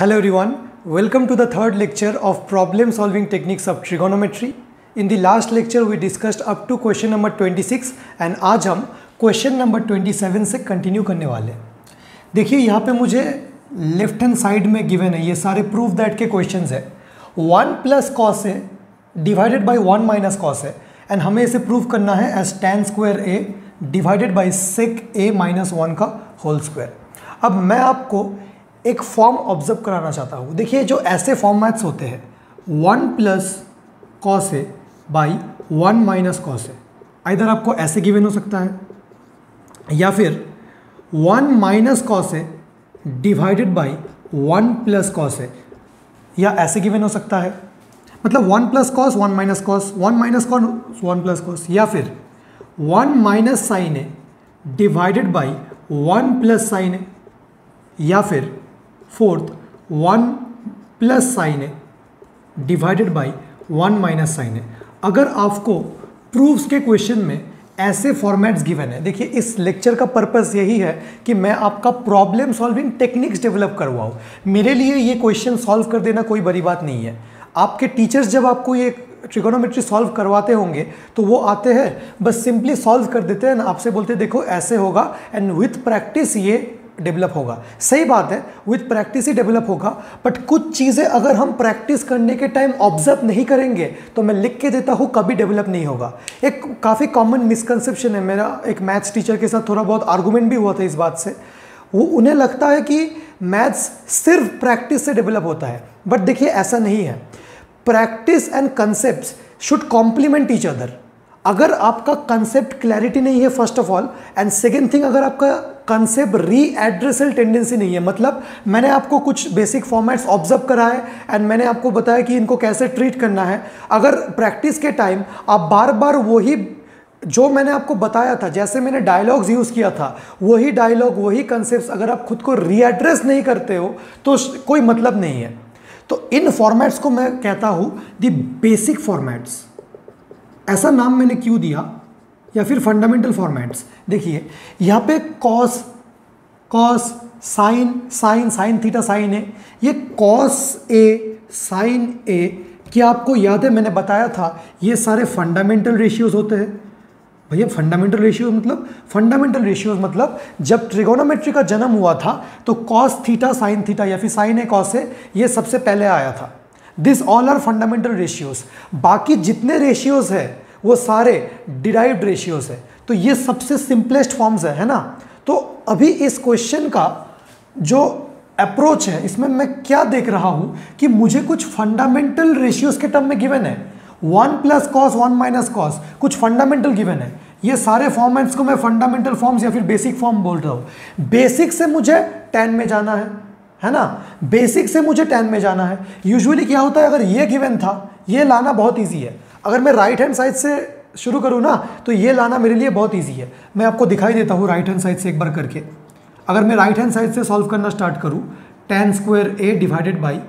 Hello everyone, welcome to the third lecture of problem solving techniques of trigonometry. In the last lecture we discussed up to question number 26 and आज हम question number 27 से continue करने वाले हैं। देखिए यहाँ पे मुझे लेफ्ट हैंड साइड में गिवन है, ये सारे प्रूफ दैट के क्वेश्चंस है। 1 प्लस कॉस है डिवाइडेड बाई 1 माइनस कॉस है एंड हमें इसे प्रूव करना है as tan square a divided by sec a minus 1 का होल स्क्वायर। अब मैं आपको एक फॉर्म ऑब्जर्व कराना चाहता हूँ। देखिए जो ऐसे फॉर्मेट्स होते हैं 1 plus cos A by 1 minus cos A, इधर आपको ऐसे गिवन हो सकता है या फिर 1 minus cos A divided by 1 plus cos A, या ऐसे गिवन हो सकता है, मतलब 1 plus cos 1 minus cos 1 minus cos 1 plus cos, या फिर 1 minus sine A divided by 1 plus sine A, या फिर fourth 1 plus sine A divided by 1 minus sine A. अगर आपको प्रूफ्स के क्वेश्चन में ऐसे फॉर्मेट्स गिवन है, देखिए इस लेक्चर का पर्पस यही है कि मैं आपका प्रॉब्लम सॉल्विंग टेक्निक्स डेवलप करवाऊँ। मेरे लिए ये क्वेश्चन सॉल्व कर देना कोई बड़ी बात नहीं है। आपके टीचर्स जब आपको ये ट्रिगोनोमेट्री सॉल्व करवाते होंगे तो वो आते हैं बस सिंपली सॉल्व कर देते हैं, आपसे बोलते देखो ऐसे होगा एंड विथ प्रैक्टिस ये डेवलप होगा। सही बात है, विथ प्रैक्टिस ही डेवलप होगा, बट कुछ चीज़ें अगर हम प्रैक्टिस करने के टाइम ऑब्जर्व नहीं करेंगे तो मैं लिख के देता हूँ कभी डेवलप नहीं होगा। एक काफ़ी कॉमन मिसकंसेप्शन है, मेरा एक मैथ्स टीचर के साथ थोड़ा बहुत आर्गूमेंट भी हुआ था इस बात से। वो उन्हें लगता है कि मैथ्स सिर्फ प्रैक्टिस से डेवलप होता है, बट देखिए ऐसा नहीं है। Practice and concepts should complement each other. अगर आपका कंसेप्ट क्लैरिटी नहीं है first of all, and second thing अगर आपका कंसेप्ट रीएड्रेसल टेंडेंसी नहीं है, मतलब मैंने आपको कुछ बेसिक फॉर्मेट्स ऑब्जर्व करा है एंड मैंने आपको बताया कि इनको कैसे ट्रीट करना है, अगर प्रैक्टिस के टाइम आप बार बार वही जो मैंने आपको बताया था, जैसे मैंने डायलॉग्स यूज़ किया था वही डायलॉग वही कंसेप्ट्स अगर आप खुद को रीएड्रेस नहीं करते हो तो कोई मतलब नहीं है। तो इन फॉर्मेट्स को मैं कहता हूँ द बेसिक फॉर्मेट्स। ऐसा नाम मैंने क्यों दिया, या फिर फंडामेंटल फॉर्मेट्स। देखिए यहाँ पे cos cos sine sine sine theta sine A, ये कॉस ए साइन ए, क्या आपको याद है मैंने बताया था ये सारे फंडामेंटल रेशियोज होते हैं। भैया फंडामेंटल रेशियोज मतलब जब ट्रिगोनोमेट्री का जन्म हुआ था तो कॉस थीटा साइन थीटा या फिर साइन ए कॉस ए ये सबसे पहले आया था। This all are fundamental ratios. बाकी जितने रेशियोज है वो सारे डिराइव्ड रेशियोज है, तो ये सबसे सिंपलेस्ट फॉर्म्स है ना। तो अभी इस क्वेश्चन का जो अप्रोच है इसमें मैं क्या देख रहा हूं कि मुझे कुछ फंडामेंटल रेशियोज के टर्म में गिवन है। 1 प्लस कॉस 1 माइनस कॉस कुछ फंडामेंटल गिवन है। ये सारे फॉर्मेट्स को मैं फंडामेंटल फॉर्म्स या फिर बेसिक फॉर्म बोल रहा हूं। बेसिक से मुझे tan में जाना है ना, बेसिक से मुझे tan में जाना है। यूजुअली क्या होता है, अगर ये गिवन था ये लाना बहुत ईजी है। अगर मैं राइट हैंड साइड से शुरू करूँ ना तो ये लाना मेरे लिए बहुत ईजी है। मैं आपको दिखाई देता हूँ राइट हैंड साइड से एक बार करके। अगर मैं राइट हैंड साइड से सॉल्व करना स्टार्ट करूँ, tan square a divided by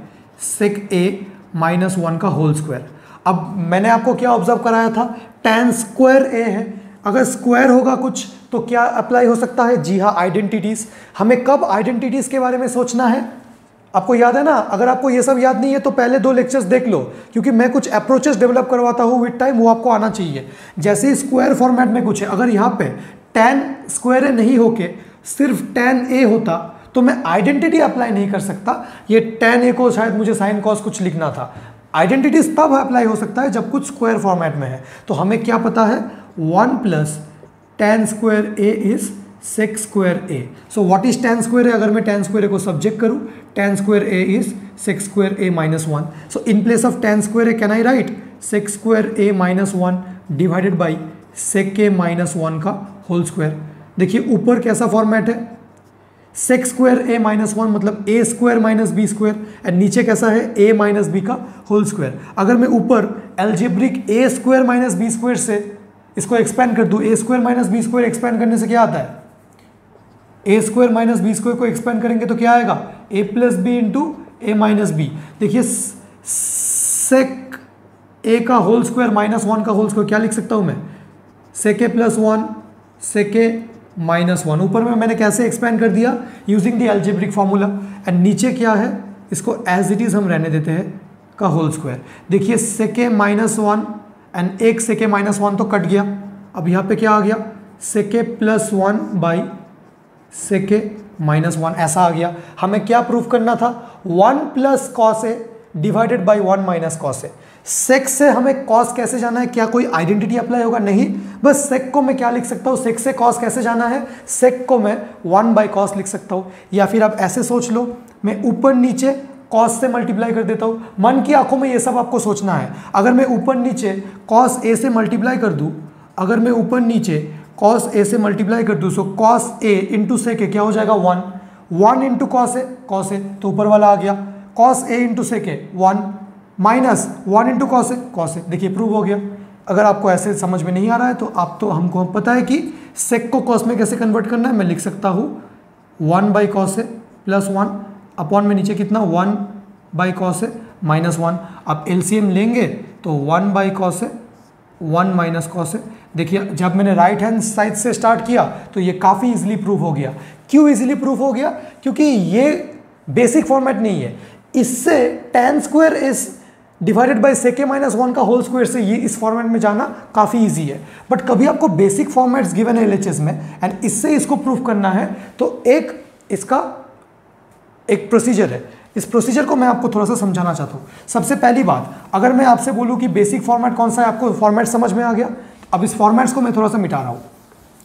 sec a minus 1 का होल स्क्वायर। अब मैंने आपको क्या ऑब्जर्व कराया था, tan स्क्वायर a है, अगर स्क्वायर होगा कुछ तो क्या अप्लाई हो सकता है, जी हाँ आइडेंटिटीज़। हमें कब आइडेंटिटीज़ के बारे में सोचना है, आपको याद है ना। अगर आपको ये सब याद नहीं है तो पहले 2 लेक्चर्स देख लो, क्योंकि मैं कुछ अप्रोचेस डेवलप करवाता हूँ विद टाइम, वो आपको आना चाहिए। जैसे ही स्क्वायर फॉर्मेट में कुछ है, अगर यहाँ पे tan स्क्वायर ए नहीं होके सिर्फ tan ए होता तो मैं आइडेंटिटी अप्लाई नहीं कर सकता। ये tan ए को शायद मुझे साइन कॉस कुछ लिखना था। आइडेंटिटीज तब अप्लाई हो सकता है जब कुछ स्क्वायर फॉर्मेट में है। तो हमें क्या पता है, 1 plus tan square A is sec square A. So what is tan square A, अगर मैं tan स्क्वायर ए को सब्जेक्ट करूँ, tan square A is sec square A minus 1। So in place of tan square A can I write sec square A minus 1 divided by sec A minus 1 का whole square. देखिए ऊपर कैसा format है, sec square ए minus 1 मतलब a square minus B square, and नीचे कैसा है a minus B का होल स्क्वायर। अगर मैं ऊपर algebraic a square minus B square से इसको एक्सपेंड कर दूँ, a square minus B square expand करने से क्या आता है, a square minus B square को एक्सपेंड करेंगे तो क्या आएगा, a plus B into A minus B. देखिए sec a का होल स्क्वायर माइनस 1 का होल स्क्वायर क्या लिख सकता हूँ मैं, sec a plus 1 sec a minus 1। ऊपर में मैंने कैसे एक्सपेंड कर दिया, using the algebraic formula, and नीचे क्या है, इसको एज इट इज़ हम रहने देते हैं का होल स्क्वायर। देखिए सेके माइनस वन एंड एक सेके माइनस वन तो कट गया, अब यहाँ पे क्या आ गया sec A plus one by sec A minus one, ऐसा आ गया। हमें क्या प्रूफ करना था, one plus cos A divided by one minus cos A. Sec से हमें कॉस कैसे जाना है, क्या कोई आइडेंटिटी अप्लाई होगा, नहीं, बस सेक को मैं क्या लिख सकता हूँ, सेक से कॉस कैसे जाना है, सेक को मैं वन बाई कॉस लिख सकता हूँ। या फिर आप ऐसे सोच लो, मैं ऊपर नीचे कॉस से मल्टीप्लाई कर देता हूँ। मन की आंखों में ये सब आपको सोचना है। अगर मैं ऊपर नीचे कॉस ए से मल्टीप्लाई कर दूँ, अगर मैं ऊपर नीचे कॉस ए से मल्टीप्लाई कर दूँ, so cos A into sec ए क्या हो जाएगा, one, one into cos A तो ऊपर वाला आ गया, cos A into sec A one, minus one into cos ए। देखिए प्रूव हो गया। अगर आपको ऐसे समझ में नहीं आ रहा है तो आप तो हमको पता है कि सेक को कॉस में कैसे कन्वर्ट करना है। मैं लिख सकता हूँ one by cos A plus one upon में नीचे कितना one by cos A minus one. अब एलसीएम लेंगे तो one by cos A one minus cos ए। देखिए जब मैंने राइट हैंड साइड से स्टार्ट किया तो ये काफ़ी इजीली प्रूव हो गया। क्यों इजीली प्रूव हो गया, क्योंकि ये बेसिक फॉर्मेट नहीं है। इससे tan square is divided by sec A minus one का होल स्क्वायर से ये इस फॉर्मेट में जाना काफ़ी इजी है। बट कभी आपको बेसिक फॉर्मेट्स गिवन है एलएचएस में एंड इससे इसको प्रूव करना है तो एक इसका एक प्रोसीजर है। इस प्रोसीजर को मैं आपको थोड़ा सा समझाना चाहता हूँ। सबसे पहली बात, अगर मैं आपसे बोलूँ कि बेसिक फॉर्मेट कौन सा है, आपको फॉर्मेट समझ में आ गया। अब इस फॉर्मेट्स को मैं थोड़ा सा मिटा रहा हूँ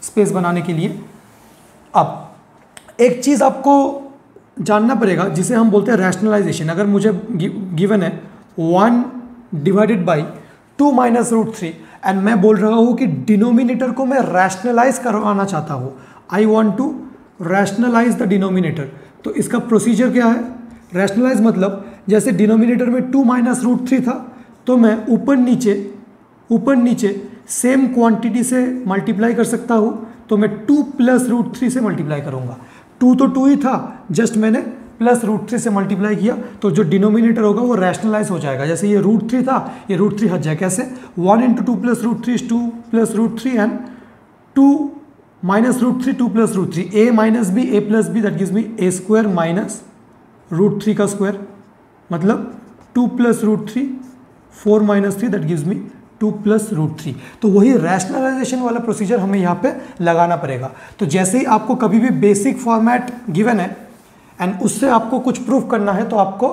स्पेस बनाने के लिए। अब एक चीज़ आपको जानना पड़ेगा जिसे हम बोलते हैं रैशनलाइजेशन। अगर मुझे गिवन है one divided by two minus root three and मैं बोल रहा हूँ कि डिनोमिनेटर को मैं रैशनलाइज करवाना चाहता हूँ, I want to rationalise the denominator, तो इसका प्रोसीजर क्या है, रैशनलाइज मतलब जैसे डिनोमिनेटर में टू माइनस रूट थ्री था तो मैं ऊपर नीचे सेम क्वांटिटी से मल्टीप्लाई कर सकता हूँ, तो मैं टू प्लस रूट थ्री से मल्टीप्लाई करूँगा। टू तो टू ही था, जस्ट मैंने प्लस रूट थ्री से मल्टीप्लाई किया तो जो डिनोमिनेटर होगा वो रैशनलाइज हो जाएगा। जैसे ये रूट थ्री था, ये रूट थ्री हट जाए, कैसे, one into two plus root three is two plus root three and two minus root three two plus root three, A minus B A plus B that gives me A square minus root three का square, मतलब two plus root three four minus three that gives me two plus root three. तो वही rationalisation वाला procedure हमें यहाँ पे लगाना पड़ेगा। तो जैसे ही आपको कभी भी बेसिक फॉर्मेट गिवन है एंड उससे आपको कुछ प्रूफ करना है तो आपको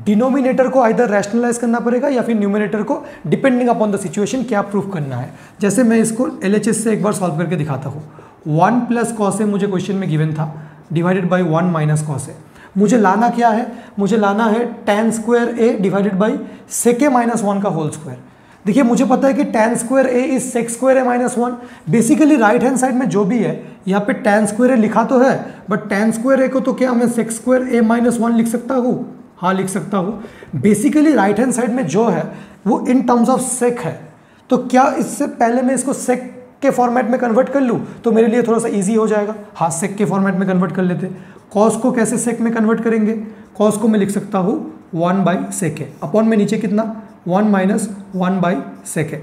डिनोमिनेटर को आइदर रैशनलाइज करना पड़ेगा या फिर न्यूमिनेटर को, डिपेंडिंग अपॉन द सिचुएशन क्या प्रूफ करना है। जैसे मैं इसको एलएचएस से एक बार सॉल्व करके दिखाता हूँ। वन प्लस कॉस ए मुझे क्वेश्चन में गिवन था divided by one minus cos A. मुझे लाना क्या है, मुझे लाना है tan square A divided by sec A minus one का होल स्क्वायर। देखिए मुझे पता है कि tan square A is sec square A minus one. Basically right hand side में जो भी है यहाँ पे tan स्क्वायर ए लिखा तो है, बट tan स्क्वायर ए को तो क्या मैं सेक स्क्वायर ए माइनस वन लिख सकता हूँ, हाँ लिख सकता हूँ। बेसिकली राइट हैंड साइड में जो है वो इन टर्म्स ऑफ सेक है, तो क्या इससे पहले मैं इसको सेक के फॉर्मेट में कन्वर्ट कर लूँ तो मेरे लिए थोड़ा सा ईजी हो जाएगा। हाँ सेक के फॉर्मेट में कन्वर्ट कर लेते। कॉस को कैसे सेक में कन्वर्ट करेंगे, कॉस को मैं लिख सकता हूँ one by sec A upon में नीचे कितना one minus one by sec A.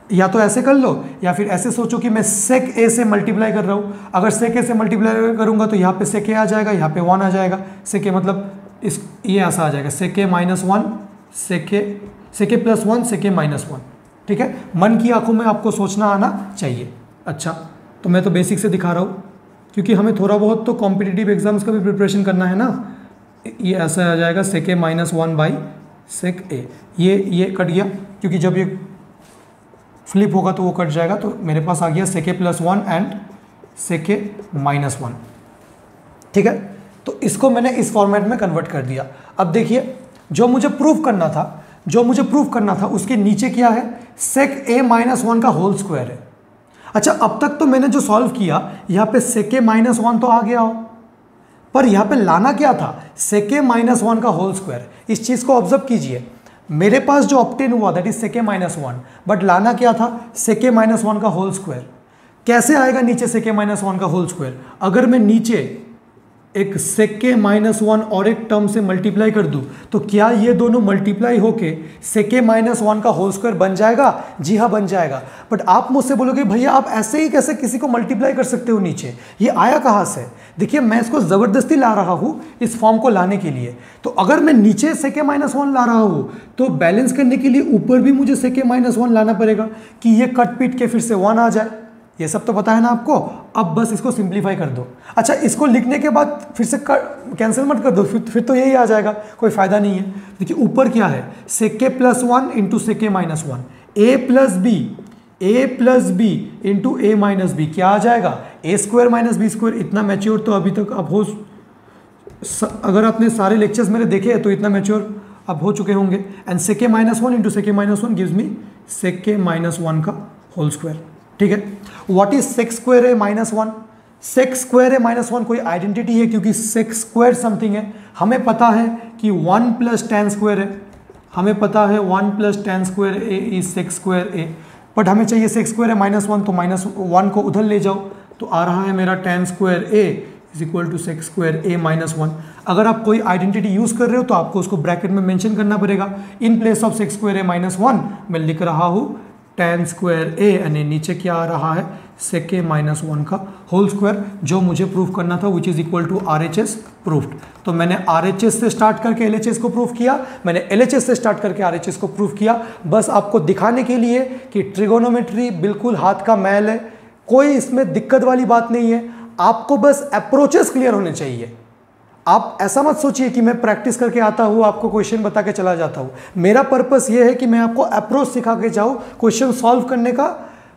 या तो ऐसे कर लो या फिर ऐसे सोचो कि मैं सेक ए से मल्टीप्लाई कर रहा हूँ। अगर सेक ए से मल्टीप्लाई करूँगा तो यहाँ पे सेक ए आ जाएगा, यहाँ पे वन आ जाएगा। सेक ए मतलब इस ये ऐसा आ जाएगा सेक A minus one sec A plus one sec A minus one. ठीक है, मन की आंखों में आपको सोचना आना चाहिए। अच्छा तो मैं तो बेसिक से दिखा रहा हूँ क्योंकि हमें थोड़ा बहुत तो कॉम्पिटिटिव एग्जाम्स का भी प्रिपरेशन करना है ना। ये ऐसा आ जाएगा सेक A minus one by sec ए, ये कट गया क्योंकि जब ये फ्लिप होगा तो वो कट जाएगा। तो मेरे पास आ गया sec A plus one and sec A minus one. ठीक है, तो इसको मैंने इस फॉर्मेट में कन्वर्ट कर दिया। अब देखिए जो मुझे प्रूफ करना था उसके नीचे क्या है, सेक ए माइनस वन का होल स्क्वायर है। अच्छा अब तक तो मैंने जो सॉल्व किया यहाँ पे सेक ए माइनस वन तो आ गया हो, पर यहाँ पे लाना क्या था, सेक ए माइनस वन का होल स्क्वायर। इस चीज़ को ऑब्जर्व कीजिए, मेरे पास जो ऑब्टेन हुआ that is sec A minus one, but लाना क्या था, सेक ए माइनस वन का होल स्क्वायर। कैसे आएगा नीचे सेक ए माइनस वन का होल स्क्वायर, अगर मैं नीचे एक sec के -1 और एक टर्म से मल्टीप्लाई कर दूं तो क्या ये दोनों मल्टीप्लाई होके sec के -1 का होल स्क्वायर बन जाएगा? जी हाँ, बन जाएगा। बट आप मुझसे बोलोगे भैया आप ऐसे ही कैसे किसी को मल्टीप्लाई कर सकते हो नीचे, ये आया कहाँ से? देखिए मैं इसको ज़बरदस्ती ला रहा हूँ इस फॉर्म को लाने के लिए। तो अगर मैं नीचे sec के -1 ला रहा हूँ तो बैलेंस करने के लिए ऊपर भी मुझे sec के -1 लाना पड़ेगा कि ये कट पीट के फिर से 1 आ जाए। ये सब तो पता है ना आपको। अब बस इसको सिंप्लीफाई कर दो। अच्छा, इसको लिखने के बाद फिर से कैंसिल मत कर दो, फिर तो यही आ जाएगा, कोई फायदा नहीं है। देखिए ऊपर क्या है, sec के +1 इंटू sec के -1, a plus B into a minus B, क्या आ जाएगा? a square minus B square. इतना मैच्योर तो अभी तक अब हो, अगर आपने सारे लेक्चर्स मेरे देखे हैं तो इतना मैच्योर अब हो चुके होंगे। एंड sec के -1 इंटू sec के -1 गिव्स मी sec के -1 का होल स्क्वायर। ठीक है, what is sec square A -1? sec square A -1 कोई आइडेंटिटी है, क्योंकि sec स्क्वायर समथिंग है। हमें पता है कि 1 प्लस tan स्क्वायर है, हमें पता है 1 plus tan square A is sec square A. But हमें चाहिए sec स्क्वायर ए -1, तो -1 को उधर ले जाओ तो आ रहा है मेरा tan square A is equal to sec square A -1। अगर आप कोई आइडेंटिटी यूज कर रहे हो तो आपको उसको ब्रैकेट में मेंशन करना पड़ेगा। In place of sec square A -1 मैं लिख रहा हूँ tan स्क्वायर ए, यानी नीचे क्या आ रहा है sec के -1 का होल स्क्वायर, जो मुझे प्रूफ करना था, which is equal to RHS proved. तो मैंने RHS से स्टार्ट करके LHS को प्रूफ किया, मैंने LHS से स्टार्ट करके RHS को प्रूफ किया, बस आपको दिखाने के लिए कि ट्रिगोनोमेट्री बिल्कुल हाथ का मैल है, कोई इसमें दिक्कत वाली बात नहीं है। आपको बस अप्रोचेस क्लियर होने चाहिए। आप ऐसा मत सोचिए कि मैं प्रैक्टिस करके आता हूँ आपको क्वेश्चन बता के चला जाता हूँ। मेरा पर्पस ये है कि मैं आपको अप्रोच सिखा के जाऊँ क्वेश्चन सॉल्व करने का।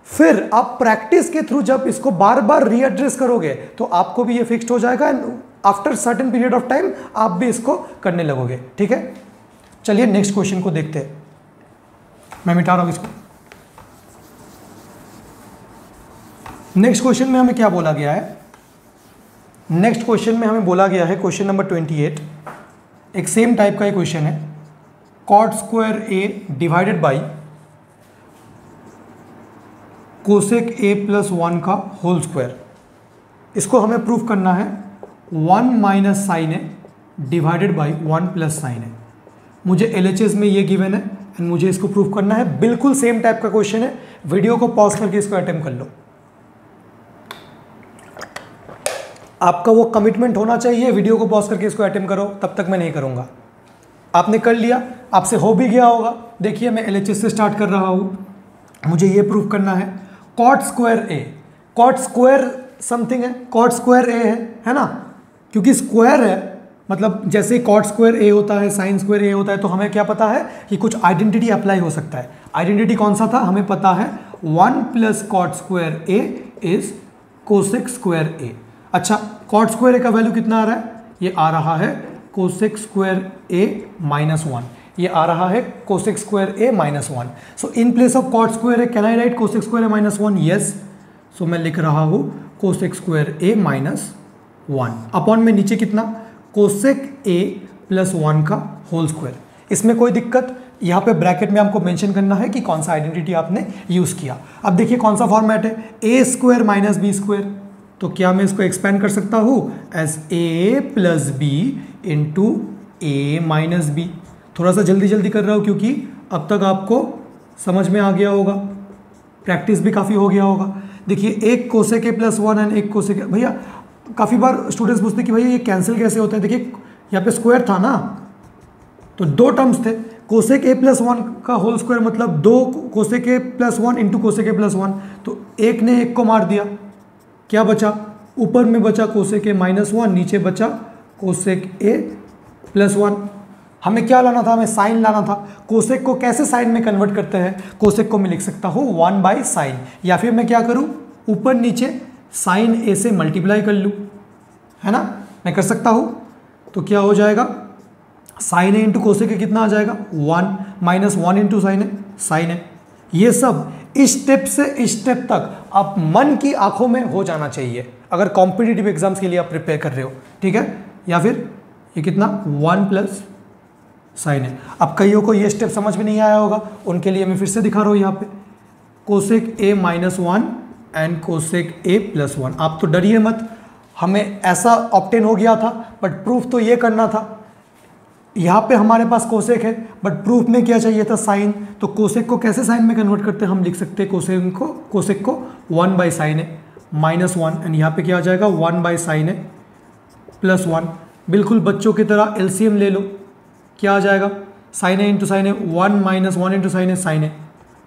फिर आप प्रैक्टिस के थ्रू जब इसको बार बार रीएड्रेस करोगे तो आपको भी ये फिक्स्ड हो जाएगा and after certain period of time आप भी इसको करने लगोगे। ठीक है, चलिए नेक्स्ट क्वेश्चन को देखते हैं। मैं मिटा रहा हूँ इसको। नेक्स्ट क्वेश्चन में हमें क्या बोला गया है? नेक्स्ट क्वेश्चन में हमें बोला गया है क्वेश्चन नंबर 28, एक सेम टाइप का ही क्वेश्चन है, cot square A divided by cosec a plus 1 का होल स्क्वायर। इसको हमें प्रूफ करना है 1 minus sine A divided by 1 plus sine A. मुझे LHS में ये गिवन है एंड मुझे इसको प्रूफ करना है। बिल्कुल सेम टाइप का क्वेश्चन है, वीडियो को पॉज करके इसको अटेम्प्ट कर लो। आपका वो कमिटमेंट होना चाहिए, वीडियो को पॉज करके इसको अटेम्प्ट करो, तब तक मैं नहीं करूंगा। आपने कर लिया, आपसे हो भी गया होगा। देखिए मैं LHS से स्टार्ट कर रहा हूँ, मुझे ये प्रूफ करना है cot स्क्वायर ए, cot स्क्वायर समथिंग है, cot स्क्वायर ए है ना, क्योंकि स्क्वायर है मतलब जैसे cot स्क्वायर ए होता है साइन स्क्वायर ए होता है, तो हमें क्या पता है कि कुछ आइडेंटिटी अप्लाई हो सकता है। आइडेंटिटी कौन सा था? हमें पता है 1 plus cot square A is cosec square ए। अच्छा, cot स्क्वायर ए का वैल्यू कितना आ रहा है? ये आ रहा है कोसेक स्क्वायर ए -1, ये आ रहा है cosec square A -1। So in place of cot square A can I write cosec square A -1? Yes. So मैं लिख रहा हूँ कोसेक स्क्वायर ए -1 अपॉन में नीचे कितना, कोसेक ए प्लस 1 का होल स्क्वायर। इसमें कोई दिक्कत, यहाँ पे ब्रैकेट में आपको मेंशन करना है कि कौन सा आइडेंटिटी आपने यूज़ किया। अब देखिए कौन सा फॉर्मेट है, A square minus B square. तो क्या मैं इसको एक्सपेंड कर सकता हूँ as A plus B into A minus B. थोड़ा सा जल्दी जल्दी कर रहा हूँ क्योंकि अब तक आपको समझ में आ गया होगा, प्रैक्टिस भी काफ़ी हो गया होगा। देखिए एक कोसेक ए प्लस 1 एंड एक कोसेक, भैया काफ़ी बार स्टूडेंट्स पूछते हैं कि भैया ये कैंसिल कैसे होता है। देखिए यहाँ पे स्क्वायर था ना, तो दो टर्म्स थे, कोसेक ए प्लस 1 का होल स्क्वायर मतलब 2 cosec a plus 1 into cosec a plus 1। तो एक ने एक को मार दिया, क्या बचा? ऊपर में बचा कोसेक ए -1, नीचे बचा कोसेक ए प्लस 1। हमें क्या लाना था? हमें साइन लाना था। कोसेक को कैसे साइन में कन्वर्ट करते हैं? कोसेक को मैं लिख सकता हूँ 1 बाई साइन, या फिर मैं क्या करूँ, ऊपर नीचे साइन ए से मल्टीप्लाई कर लूँ, है ना, मैं कर सकता हूँ। तो क्या हो जाएगा, sine A into cosec A कितना आ जाएगा 1 minus 1 into sine A, sine A. ये सब इस स्टेप से इस स्टेप तक आप मन की आंखों में हो जाना चाहिए अगर कॉम्पिटिटिव एग्जाम्स के लिए आप प्रिपेयर कर रहे हो, ठीक है। या फिर ये कितना 1 प्लस साइन है। अब कईयों को ये स्टेप समझ में नहीं आया होगा, उनके लिए मैं फिर से दिखा रहा हूँ यहाँ पे cosec a -1 and cosec a plus 1। आप तो डरिए मत, हमें ऐसा ऑब्टेन हो गया था, बट प्रूफ तो ये करना था। यहाँ पे हमारे पास कोसेक है, बट प्रूफ में क्या चाहिए था, साइन। तो कोसेक को कैसे साइन में कन्वर्ट करते हैं, हम लिख सकते हैं कोसेक को 1 by sine a minus 1, and यहाँ पे क्या आ जाएगा 1 बाई साइन ए प्लस 1। बिल्कुल बच्चों की तरह एलसीएम ले लो, क्या आ जाएगा sine A into sine A, 1 minus 1 into sine A, sine A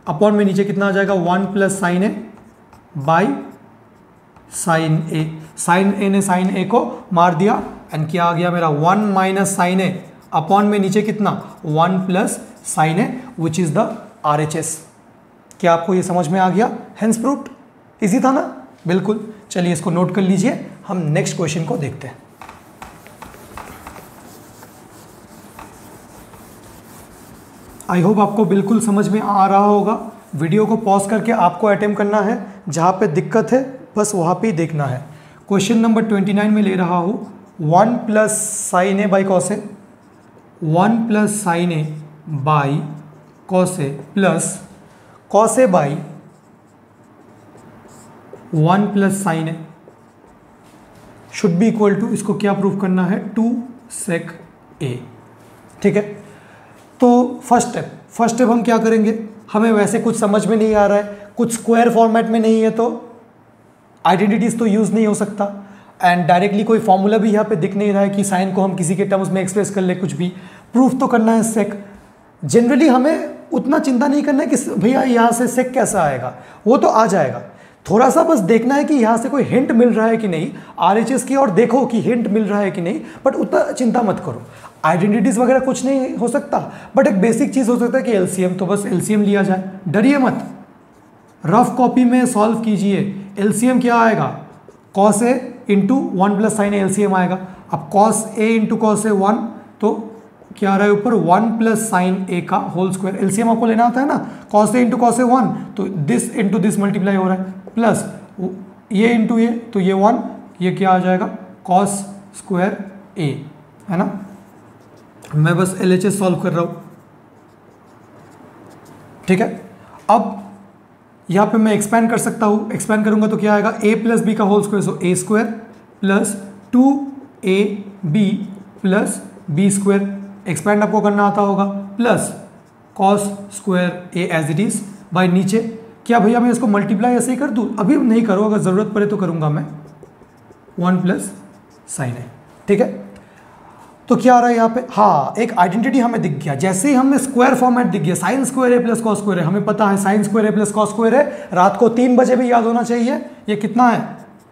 upon में नीचे कितना आ जाएगा 1 plus sine A by sine A. Sine ए ने साइन ए को मार दिया, एंड क्या आ गया मेरा 1 माइनस साइन ए अपॉन में नीचे कितना 1 plus sine A, which is the RHS। क्या आपको ये समझ में आ गया? Hence proved. इजी था ना? बिल्कुल। चलिए इसको नोट कर लीजिए, हम नेक्स्ट क्वेश्चन को देखते हैं। आई होप आपको बिल्कुल समझ में आ रहा होगा। वीडियो को पॉज करके आपको अटेम्प्ट करना है, जहाँ पे दिक्कत है बस वहाँ पे ही देखना है। क्वेश्चन नंबर 29 में ले रहा हूँ 1 plus sine A by cos A, 1 plus sine A by cos A plus cos A by 1 plus sine A should be equal to, इसको क्या प्रूफ करना है, 2 sec ए। ठीक है, तो फर्स्ट स्टेप हम क्या करेंगे, हमें वैसे कुछ समझ में नहीं आ रहा है, कुछ स्क्वायर फॉर्मेट में नहीं है, तो आइडेंटिटीज तो यूज़ नहीं हो सकता, एंड डायरेक्टली कोई फॉर्मूला भी यहाँ पे दिख नहीं रहा है कि साइन को हम किसी के टर्म्स में एक्सप्रेस कर ले। कुछ भी प्रूफ तो करना है सेक। जनरली हमें उतना चिंता नहीं करना है कि भैया यहाँ से सेक कैसा आएगा, वो तो आ जाएगा। थोड़ा सा बस देखना है कि यहाँ से कोई हिंट मिल रहा है कि नहीं, RHS की और देखो कि हिंट मिल रहा है कि नहीं, बट उतना चिंता मत करो। आइडेंटिटीज वगैरह कुछ नहीं हो सकता, बट एक बेसिक चीज़ हो सकता है कि एलसीएम, तो बस एलसीएम लिया जाए, डरिए मत। रफ कॉपी में सॉल्व कीजिए। एलसीएम क्या आएगा, cos A into 1 plus sine A LCM आएगा। अब कॉस ए इंटू कॉस ए 1, तो क्या आ रहा है ऊपर 1 प्लस साइन ए का होल स्क्वायर। एलसीएम आपको लेना आता है ना, कॉस ए इंटू कॉस ए 1, तो दिस इंटू दिस मल्टीप्लाई हो रहा है, प्लस ये इंटू ये, तो ये 1, ये क्या आ जाएगा कॉस स्क्वायर ए, है ना। मैं बस LHS सॉल्व कर रहा हूँ। ठीक है, अब यहाँ पे मैं एक्सपैंड कर सकता हूँ। एक्सपैंड करूँगा तो क्या आएगा, a प्लस बी का whole square, so A square plus 2ab plus B square. Expand आपको करना आता होगा, plus cos square A as it is by नीचे। क्या भैया मैं इसको मल्टीप्लाई ऐसे ही कर दूँ? अभी नहीं करो, अगर ज़रूरत पड़े तो करूँगा मैं, 1 प्लस साइन ए। ठीक है, तो क्या आ रहा है यहाँ पे, हाँ एक आइडेंटिटी हमें दिख गया। जैसे ही हमें स्क्वायर फॉर्मेट दिख गया, sign square a plus cos square है, हमें पता है sine square a plus cos square है। रात को 3 बजे भी याद होना चाहिए। ये कितना है,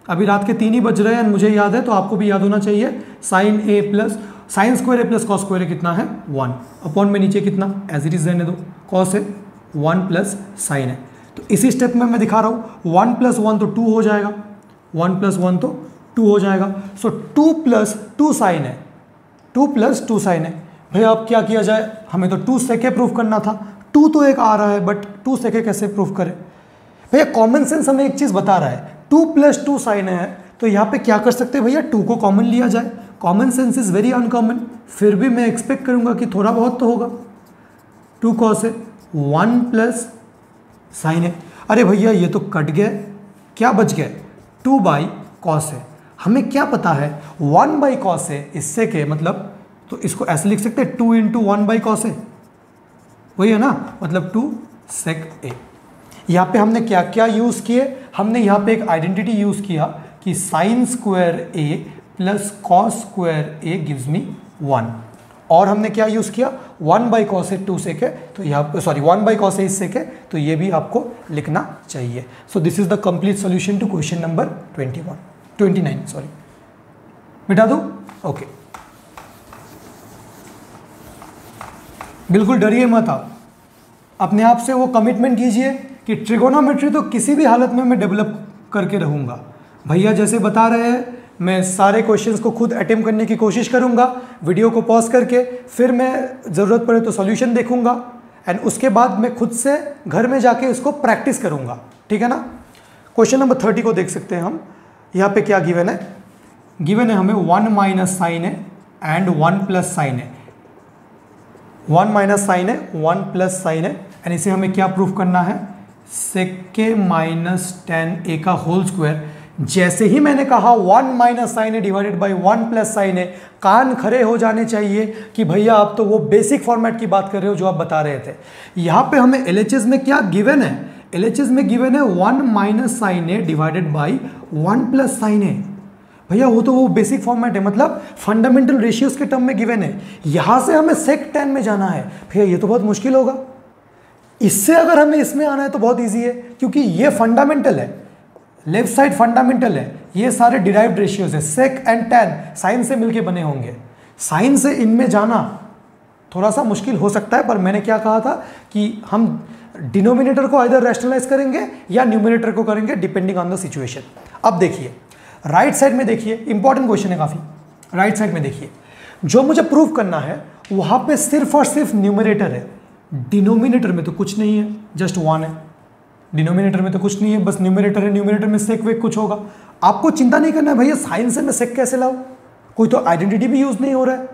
अभी रात के 3 ही बज रहे हैं, मुझे याद है, तो आपको भी याद होना चाहिए। Sign a plus sine square a plus cos square कितना है 1, अपॉन में नीचे कितना एज इट इज रहने दो, कॉस है 1 प्लस साइन है। तो इसी स्टेप में मैं दिखा रहा हूँ, 1 प्लस 1 तो 2 हो जाएगा, 1 प्लस 1 तो 2 हो जाएगा। सो 2 प्लस 2 साइन है, 2 प्लस 2 साइन है। भैया अब क्या किया जाए, हमें तो 2 सेके प्रूफ करना था। 2 तो एक आ रहा है, बट 2 सेके कैसे प्रूफ करें भैया? कॉमन सेंस हमें एक चीज़ बता रहा है, 2 प्लस 2 साइन है, तो यहाँ पे क्या कर सकते हैं भैया, 2 को कॉमन लिया जाए। Common sense is very uncommon, फिर भी मैं एक्सपेक्ट करूँगा कि थोड़ा बहुत तो होगा। 2 कॉस है 1 प्लस साइन है। अरे भैया ये तो कट गया, क्या बच गया, 2 बाई कॉस है। हमें क्या पता है 1 बाई कॉस है, इससे के मतलब, तो इसको ऐसे लिख सकते हैं 2 इंटू 1 बाई कॉस है, वही है ना, मतलब 2 सेक ए। यहाँ पे हमने क्या क्या यूज़ किए, हमने यहाँ पे एक आइडेंटिटी यूज़ किया कि sine square a plus cos square A gives me 1, और हमने क्या यूज़ किया 1 बाई कॉस ए 2 सेक है, तो यहाँ पे सॉरी 1 बाई कॉस ए इस सेक है, तो ये भी आपको लिखना चाहिए। So this is the complete solution to question number 29 sorry, मिटा दूँ? ओके, बिल्कुल डरिए मत आप, अपने आप से वो कमिटमेंट कीजिए कि ट्रिगोनोमेट्री तो किसी भी हालत में मैं डेवलप करके रहूँगा। भैया जैसे बता रहे हैं, मैं सारे क्वेश्चंस को खुद अटेम्प्ट करने की कोशिश करूँगा, वीडियो को पॉज करके, फिर मैं ज़रूरत पड़े तो सॉल्यूशन देखूँगा, एंड उसके बाद मैं खुद से घर में जाके इसको प्रैक्टिस करूँगा। ठीक है ना। क्वेश्चन नंबर 30 को देख सकते हैं हम। यहाँ पे क्या गिवन है, गिवन है हमें 1 माइनस साइन है एंड 1 प्लस साइन है। 1 माइनस साइन है, 1 प्लस साइन है, एंड इसे हमें क्या प्रूफ करना है, सेक माइनस 10 ए का होल स्क्वायर। जैसे ही मैंने कहा 1 minus sine A divided by 1 plus sine A, कान खड़े हो जाने चाहिए कि भैया आप तो वो बेसिक फॉर्मेट की बात कर रहे हो जो आप बता रहे थे। यहाँ पे हमें LHS में क्या गिवन है, LHS में गिवन है 1 minus sine A divided by 1 plus sine A. भैया वो तो वो बेसिक फॉर्मेट है, मतलब फंडामेंटल रेशियोज के टर्म में गिवन है। यहां से हमें सेक टेन में जाना है, भैया ये तो बहुत मुश्किल होगा। इससे अगर हमें इसमें आना है तो बहुत इजी है, क्योंकि ये फंडामेंटल है, लेफ्ट साइड फंडामेंटल है, ये सारे डिराइव्ड रेशियोज है, सेक एंड टेन साइन से मिलके बने होंगे। साइन से इनमें जाना थोड़ा सा मुश्किल हो सकता है, पर मैंने क्या कहा था कि हम डिनोमिनेटर को आइदर रैशनलाइज करेंगे या न्यूमिनेटर को करेंगे, डिपेंडिंग ऑन द सिचुएशन। अब देखिए राइट साइड में, देखिए इंपॉर्टेंट क्वेश्चन है काफी। राइट साइड में देखिए, जो मुझे प्रूव करना है वहां पे सिर्फ और सिर्फ न्यूमरेटर है, डिनोमिनेटर में तो कुछ नहीं है, जस्ट 1 है। डिनोमिनेटर में तो कुछ नहीं है, बस न्यूमरेटर है, न्यूमरेटर में सेक वेक कुछ होगा। आपको चिंता नहीं करना है भैया साइन से मैं सेक कैसे लाऊं, कोई तो आइडेंटिटी भी यूज नहीं हो रहा है,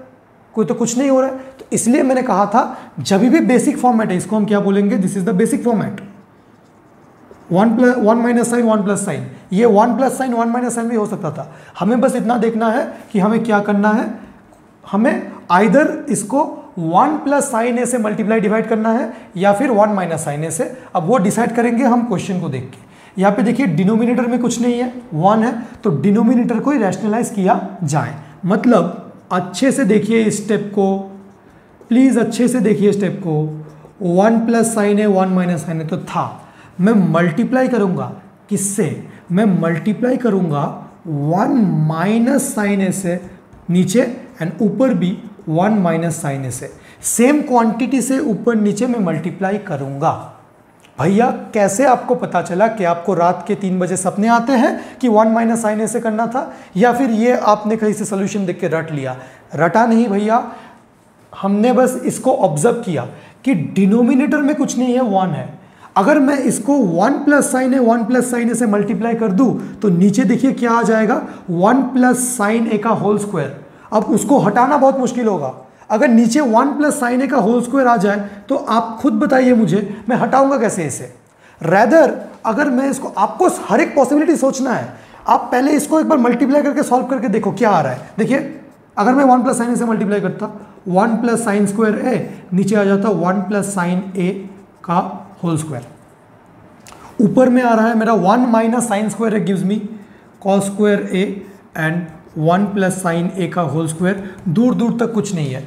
कोई तो कुछ नहीं हो रहा है। तो इसलिए मैंने कहा था जब भी बेसिक फॉर्मेट है इसको हम क्या बोलेंगे, this is the basic format. 1 minus sine 1 plus sine, ये 1 प्लस साइन 1 माइनस साइन भी हो सकता था। हमें बस इतना देखना है कि हमें क्या करना है, हमें आइदर इसको 1 प्लस साइन ए से मल्टीप्लाई डिवाइड करना है या फिर 1 माइनस साइन ए से। अब वो डिसाइड करेंगे हम क्वेश्चन को देख के। यहाँ पे देखिए डिनोमिनेटर में कुछ नहीं है, 1 है, तो डिनोमिनेटर को ही रैशनलाइज किया जाए। मतलब अच्छे से देखिए इस स्टेप को, प्लीज अच्छे से देखिए स्टेप को। 1 प्लस साइन ए 1 माइनस साइन ए तो था, मैं मल्टीप्लाई करूंगा किससे, मैं मल्टीप्लाई करूंगा 1 माइनस साइन ए से नीचे एंड ऊपर भी 1 माइनस साइन ए से, सेम क्वांटिटी से ऊपर नीचे मैं मल्टीप्लाई करूंगा। भैया कैसे आपको पता चला कि आपको रात के 3 बजे सपने आते हैं कि 1 माइनस साइन ए से करना था, या फिर ये आपने कहीं से सोल्यूशन देख के रट लिया? रटा नहीं भैया, हमने बस इसको ऑब्जर्व किया कि डिनोमिनेटर में कुछ नहीं है, 1 है। अगर मैं इसको 1 प्लस साइन ए 1 प्लस साइन ए से मल्टीप्लाई कर दूं तो नीचे देखिए क्या आ जाएगा, 1 प्लस साइन ए का होल स्क्वायर। अब उसको हटाना बहुत मुश्किल होगा। अगर नीचे 1 प्लस साइन ए का होल स्क्वायर आ जाए तो आप खुद बताइए मुझे, मैं हटाऊंगा कैसे इसे। रैदर अगर मैं इसको, आपको हर एक पॉसिबिलिटी सोचना है, आप पहले इसको एक बार मल्टीप्लाई करके सॉल्व करके देखो क्या आ रहा है। देखिए अगर मैं 1 प्लस साइन ए से मल्टीप्लाई करता, 1 प्लस साइन स्क्वायर ए, नीचे आ जाता 1 प्लस साइन ए का होल स्क्वायर। ऊपर में आ रहा है मेरा 1 minus sine square A gives me cos square A and 1 plus sine ए का होल स्क्वायर। दूर दूर तक कुछ नहीं है,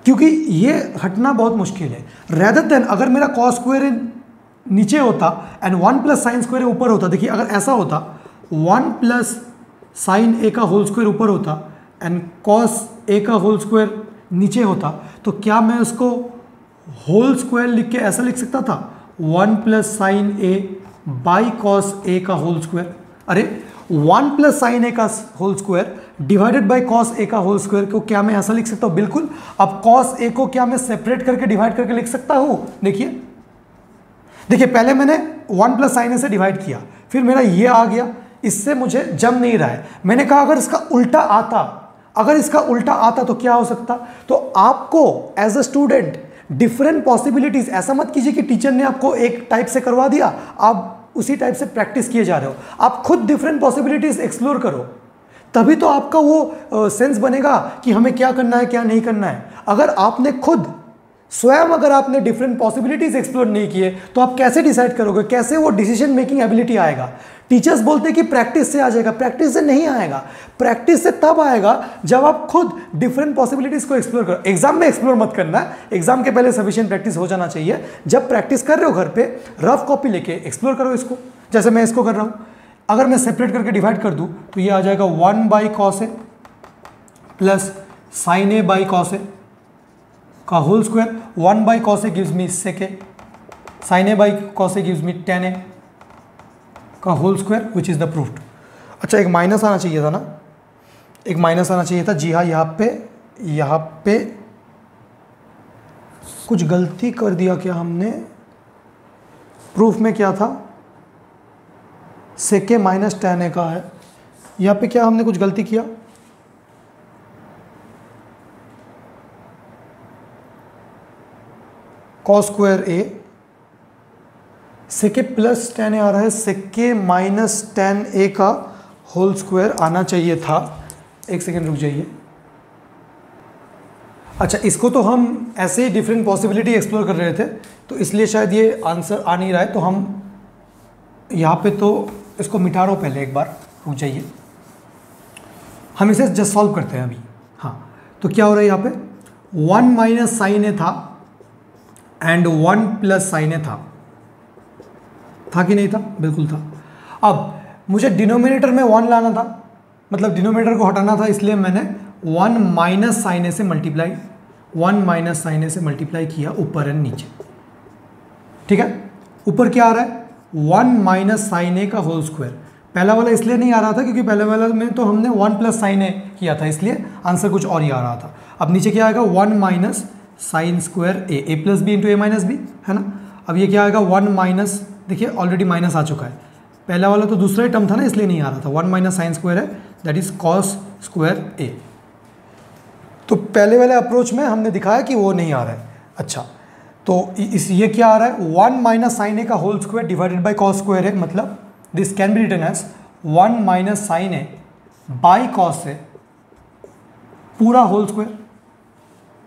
क्योंकि ये हटना बहुत मुश्किल है। रेदर देन अगर मेरा कॉस स्क्वायर ए नीचे होता एंड 1 प्लस साइन स्क्वायर ए ऊपर होता, देखिए अगर ऐसा होता 1 प्लस साइन ए का होल स्क्वायर ऊपर होता एंड कॉस ए का होल स्क्वायर नीचे होता, तो क्या मैं उसको होल स्क्वायर लिख के ऐसा लिख सकता था 1 plus sine A by cos ए का होल स्क्वायर? अरे 1 प्लस साइन ए का whole square divided by cos ए का होल स्क्वायर को क्या मैं ऐसा लिख सकता हूं? बिल्कुल। अब कॉस ए को क्या मैं सेपरेट करके डिवाइड करके लिख सकता हूं? देखिए देखिए पहले मैंने 1 प्लस साइन ए से डिवाइड किया, फिर मेरा ये आ गया, इससे मुझे जम नहीं रहा है। मैंने कहा अगर इसका उल्टा आता, अगर इसका उल्टा आता तो क्या हो सकता? तो आपको as a student different possibilities, ऐसा मत कीजिए कि टीचर ने आपको एक टाइप से करवा दिया आप उसी टाइप से प्रैक्टिस किए जा रहे हो। आप खुद डिफरेंट पॉसिबिलिटीज एक्सप्लोर करो, तभी तो आपका वो सेंस बनेगा कि हमें क्या करना है क्या नहीं करना है। अगर आपने खुद स्वयं अगर आपने डिफरेंट पॉसिबिलिटीज एक्सप्लोर नहीं किए तो आप कैसे डिसाइड करोगे, कैसे वो डिसीजन मेकिंग एबिलिटी आएगा? टीचर्स बोलते हैं कि प्रैक्टिस से आ जाएगा, प्रैक्टिस से नहीं आएगा। प्रैक्टिस से तब आएगा जब आप खुद डिफरेंट पॉसिबिलिटीज को एक्सप्लोर करो। एग्जाम में एक्सप्लोर मत करना है, एग्जाम के पहले सफिशिएंट प्रैक्टिस हो जाना चाहिए। जब प्रैक्टिस कर रहे हो घर पे रफ कॉपी लेके एक्सप्लोर करो इसको, जैसे मैं इसको कर रहा हूं। अगर मैं सेपरेट करके डिवाइड कर दूं तो ये आ जाएगा 1 by cos A plus sine A by cos ए का whole square. 1 by cos A gives me sec A, sine A by cos A gives me tan A का whole square which is the proofed. अच्छा एक minus आना चाहिए था ना, एक minus आना चाहिए था। जी हाँ, यहाँ पे कुछ गलती कर दिया क्या हमने? प्रूफ में क्या था? Sec A minus ten A का है। यहाँ पे क्या हमने कुछ गलती किया? कॉस स्क्वायर ए सेक प्लस टेन ए आ रहा है, सेक माइनस टेन ए का होल स्क्वायर आना चाहिए था। एक सेकेंड रुक जाइए। अच्छा, इसको तो हम ऐसे ही डिफरेंट पॉसिबिलिटी एक्सप्लोर कर रहे थे, तो इसलिए शायद ये आंसर आ नहीं रहा है। तो हम यहाँ पे तो इसको मिटा रहा हूँ, पहले एक बार रुक जाइए, हम इसे जस्ट सॉल्व करते हैं अभी। हाँ, तो क्या हो रहा है यहाँ पे, 1 माइनस साइन ए था एंड 1 प्लस साइन ए था कि नहीं था? बिल्कुल था। अब मुझे डिनोमिनेटर में 1 लाना था, मतलब डिनोमिनेटर को हटाना था, इसलिए मैंने 1 माइनस साइन ए से मल्टीप्लाई किया ऊपर एंड नीचे। ठीक है, ऊपर क्या आ रहा है, 1 माइनस साइन ए का होल स्क्वायर। पहला वाला इसलिए नहीं आ रहा था क्योंकि पहले वाला में तो हमने 1 प्लस साइन ए किया था, इसलिए आंसर कुछ और ही आ रहा था। अब नीचे क्या आएगा, 1 minus sine square a plus B into A minus B, है ना। अब ये क्या आएगा, 1 माइनस, देखिए ऑलरेडी माइनस आ चुका है, पहला वाला तो दूसरा ही टर्म था ना, इसलिए नहीं आ रहा था। 1 माइनस साइन स्क्वायर है, that is cos square a. तो पहले वाले अप्रोच में हमने दिखाया कि वो नहीं आ रहा है। अच्छा, तो ये क्या आ रहा है, 1 माइनस साइन ए का whole square divided by cos square A, मतलब this can be written as 1 minus sine A by cos A पूरा होल स्क्वायर।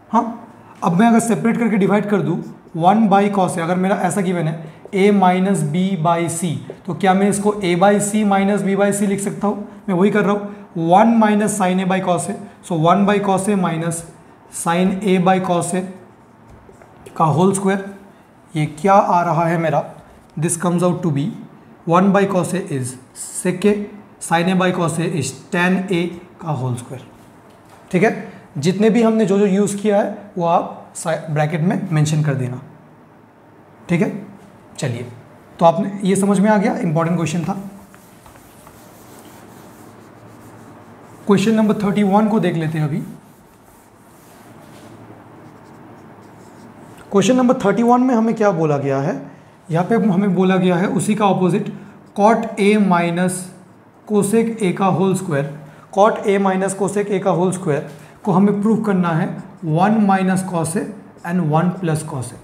हाँ, अब मैं अगर सेपरेट करके डिवाइड कर दूँ 1 बाई कॉस ए, अगर मेरा ऐसा गिवन है a minus B by C, तो क्या मैं इसको a by C minus B by सी लिख सकता हूँ? मैं वही कर रहा हूँ, 1 minus sine A by cos A, so 1 by cos A minus sine A by cos ए का होल स्क्वायर। ये क्या आ रहा है मेरा, this comes out to be 1 by cos A is sec A, sine A by cos A is ten A का whole square. ठीक है, जितने भी हमने जो यूज़ किया है वो आप ब्रैकेट में मेंशन कर देना। ठीक है, चलिए, तो आपने ये समझ में आ गया, इंपॉर्टेंट क्वेश्चन था। क्वेश्चन नंबर 31 को देख लेते हैं अभी। क्वेश्चन नंबर 31 में हमें क्या बोला गया है, यहाँ पे हमें बोला गया है उसी का ऑपोजिट, कॉट ए माइनस कोसेक ए का होल स्क्वायर। कॉट ए माइनस कोसेक ए का होल स्क्वायर को हमें प्रूव करना है 1 minus cos A and 1 plus cos A.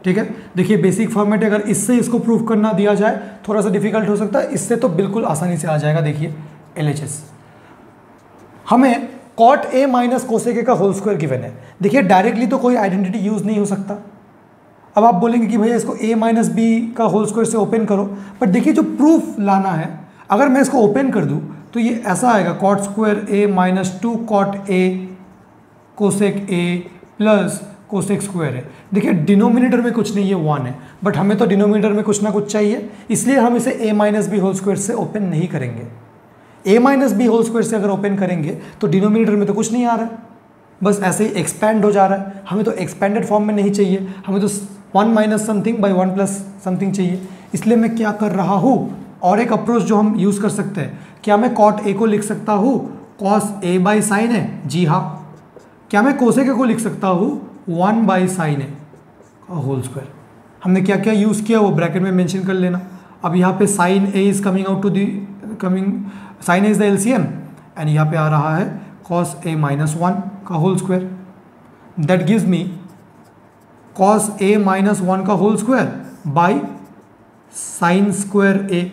ठीक है, देखिए बेसिक फॉर्मेट, अगर इससे इसको प्रूव करना दिया जाए थोड़ा सा डिफिकल्ट हो सकता है, इससे तो बिल्कुल आसानी से आ जाएगा। देखिए LHS, हमें कॉट ए माइनस कोसेक ए का होल स्क्वायर गिवन है। देखिए डायरेक्टली तो कोई आइडेंटिटी यूज नहीं हो सकता। अब आप बोलेंगे कि भैया इसको a माइनस बी का होल स्क्वायर से ओपन करो, बट देखिए जो प्रूफ लाना है, अगर मैं इसको ओपन कर दूं तो ये ऐसा आएगा, cot square A minus 2 cot a cosec a plus cosec square है। देखिए डिनोमिनेटर में कुछ नहीं है, 1 है, बट हमें तो डिनोमिनेटर में कुछ ना कुछ चाहिए, इसलिए हम इसे a minus b whole square से ओपन नहीं करेंगे। a minus b whole square से अगर ओपन करेंगे तो डिनोमिनेटर में तो कुछ नहीं आ रहा है, बस ऐसे ही एक्सपैंड हो जा रहा है। हमें तो एक्सपेंडेड फॉर्म में नहीं चाहिए, हमें तो 1 minus something by 1 plus something चाहिए। इसलिए मैं क्या कर रहा हूँ, और एक अप्रोच जो हम यूज़ कर सकते हैं, क्या मैं कॉट ए को लिख सकता हूँ कॉस ए बाई साइन है? जी हाँ। क्या मैं कोसेक ए को लिख सकता हूँ 1 बाई साइन ए का होल स्क्वायर? हमने क्या क्या यूज़ किया वो ब्रैकेट में मेंशन कर लेना। अब यहाँ पे sine a is coming out to the sine a is the LCM, and यहाँ पे आ रहा है कॉस ए माइनस 1 का whole square, that gives me cos A minus 1 का whole square by sine square A.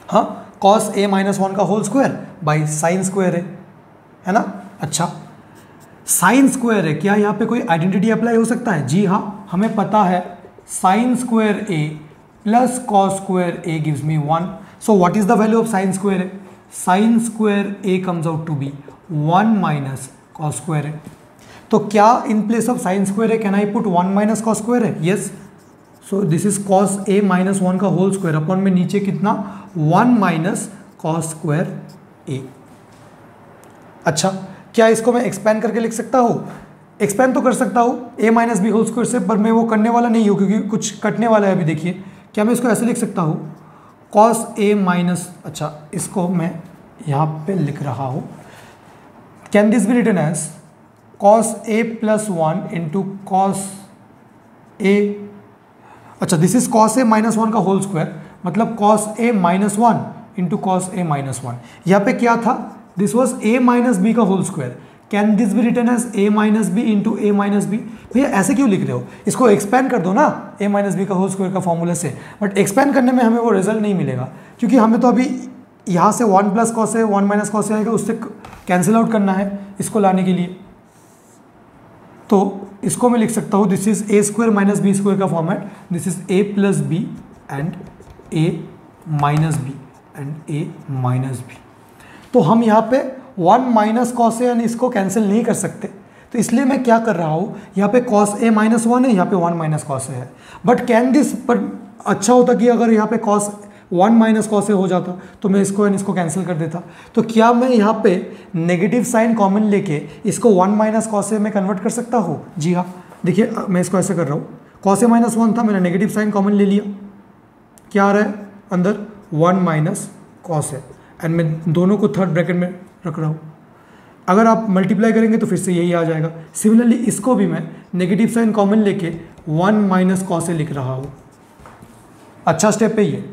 हाँ, कॉस ए माइनस 1 का whole square by sine square A, है ना। अच्छा, साइन स्क्वायर है, क्या यहाँ पे कोई आइडेंटिटी अप्लाई हो सकता है? जी हाँ, हमें पता है sine square a plus cos square A gives me 1। So what is the value of sine square a? Sine square a comes out to be 1 minus cos square a. तो क्या in place of sine square A can I put 1 minus cos square a? Yes. So this is cos A minus 1 का whole square upon में नीचे कितना, 1 minus cos square ए। अच्छा, क्या इसको मैं एक्सपैंड करके लिख सकता हूँ? एक्सपैंड तो कर सकता हूँ a minus b whole square से, पर मैं वो करने वाला नहीं हूँ क्योंकि कुछ कटने वाला है अभी। देखिए, क्या मैं इसको ऐसे लिख सकता हूँ कॉस ए माइनस, अच्छा इसको मैं यहाँ पे लिख रहा हूँ, can this be written as cos A plus 1 into cos a. अच्छा, this is cos A minus 1 का होल स्क्वायर, मतलब कॉस ए माइनस 1 इंटू कॉस ए माइनस 1। यहाँ पे क्या था, this was a minus B का whole square. Can this be written as a minus b into A minus b. भैया ऐसे क्यों लिख रहे हो, इसको एक्सपेंड कर दो ना a माइनस बी का होल स्क्वायर का फॉर्मूला से। बट एक्सपेंड करने में हमें वो रिजल्ट नहीं मिलेगा, क्योंकि हमें तो अभी यहाँ से 1 प्लस कॉस है 1 माइनस कॉस आएगा, उससे कैंसिल आउट करना है इसको लाने के लिए। तो इसको मैं लिख सकता हूँ this is a square minus B square का format, this is a plus b and a minus b and a minus b. तो हम यहाँ पे 1 माइनस कॉस ए यानी इसको कैंसिल नहीं कर सकते, तो इसलिए मैं क्या कर रहा हूँ, यहाँ पे कॉस ए माइनस 1 है, यहाँ पे 1 माइनस कॉस ए है। बट कैन दिस, पर अच्छा होता कि अगर यहाँ पे कॉस 1 माइनस कॉस ए हो जाता तो मैं इसको एंड इसको कैंसिल कर देता। तो क्या मैं यहाँ पे नेगेटिव साइन कॉमन लेके इसको 1 माइनस कॉस ए में कन्वर्ट कर सकता हूँ? जी हाँ, देखिए मैं इसको ऐसे कर रहा हूँ, कॉस ए माइनस 1 था, मैंने नेगेटिव साइन कॉमन ले लिया, क्या आ रहा है अंदर 1 माइनस कॉस ए, एंड मैं दोनों को थर्ड ब्रैकेट में रख रहा हूँ। अगर आप मल्टीप्लाई करेंगे तो फिर से यही आ जाएगा। सिमिलरली इसको भी मैं नेगेटिव साइन कॉमन लेके 1 माइनस कॉस ए लिख रहा हूँ। अच्छा स्टेप है ये,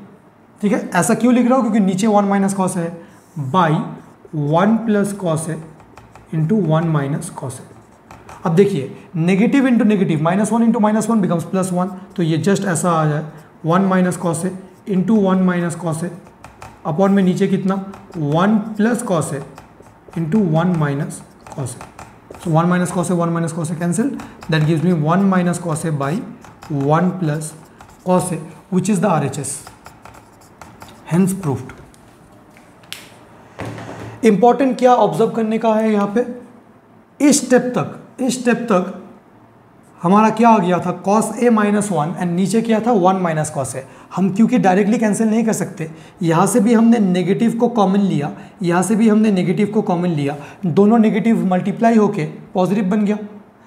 ठीक है। ऐसा क्यों लिख रहा हूँ, क्योंकि नीचे 1 माइनस कॉस है बाई 1 प्लस कॉस है इंटू 1 माइनस कॉस है। अब देखिए negative into negative, -1 into -1 becomes +1, तो ये जस्ट ऐसा आ जाए 1 माइनस कॉस है इंटू 1 माइनस कॉस है अपॉन में नीचे कितना 1 प्लस कॉस है इंटू 1 माइनस कॉस है। सो 1 माइनस कॉस है 1 माइनस कॉस है cancel, that gives me 1 minus cos है बाई 1 प्लस कॉस है विच is the RHS, hence proofed. Important क्या ऑब्जर्व करने का है यहाँ पे, इस स्टेप तक हमारा क्या आ गया था, कॉस ए माइनस 1 एंड नीचे क्या था 1 माइनस कॉस ए। हम क्योंकि डायरेक्टली कैंसिल नहीं कर सकते, यहाँ से भी हमने नेगेटिव को कॉमन लिया, यहाँ से भी हमने नेगेटिव को कॉमन लिया, दोनों नेगेटिव मल्टीप्लाई होके पॉजिटिव बन गया।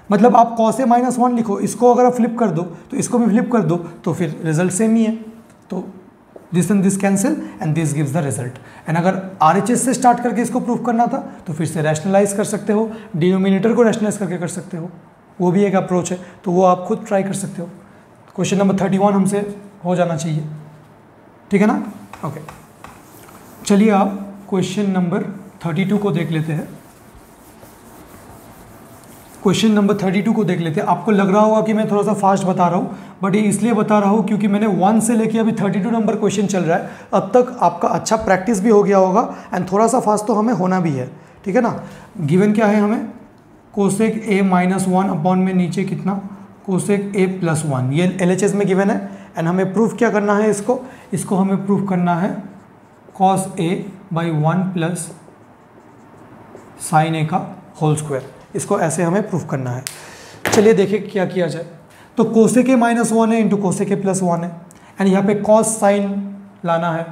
मतलब आप कॉस ए माइनस 1 लिखो, इसको अगर आप फ्लिप कर दो तो इसको भी फ्लिप कर दो, तो फिर रिजल्ट सेम ही है। तो this and this cancel and this gives the result. And अगर RHS से स्टार्ट करके इसको प्रूफ करना था तो फिर से रैशनलाइज कर सकते हो, डिनोमिनेटर को रैशनलाइज करके कर सकते हो, वो भी एक अप्रोच है, तो वो आप खुद ट्राई कर सकते हो। क्वेश्चन नंबर 31 हमसे हो जाना चाहिए, ठीक है ना। ओके, चलिए आप क्वेश्चन नंबर 32 को देख लेते हैं। क्वेश्चन नंबर 32 को देख लेते हैं। आपको लग रहा होगा कि मैं थोड़ा सा फास्ट बता रहा हूँ, बट ये इसलिए बता रहा हूँ क्योंकि मैंने 1 से लेके अभी 32 नंबर क्वेश्चन चल रहा है। अब तक आपका अच्छा प्रैक्टिस भी हो गया होगा एंड थोड़ा सा फास्ट तो हमें होना भी है, ठीक है ना। गिवन क्या है हमें, कोसेक ए माइनस 1 अपॉन में नीचे कितना कोसेक ए प्लस 1, ये LHS में गिवन है। एंड हमें प्रूफ क्या करना है, इसको हमें प्रूफ करना है cos A by 1 plus sine ए का होल स्क्वायर, इसको ऐसे हमें प्रूफ करना है। चलिए देखिए क्या किया जाए। तो कोसेक ए माइनस 1 है इंटू कोसेक ए प्लस 1 है, एंड यहाँ पे कॉस साइन लाना है।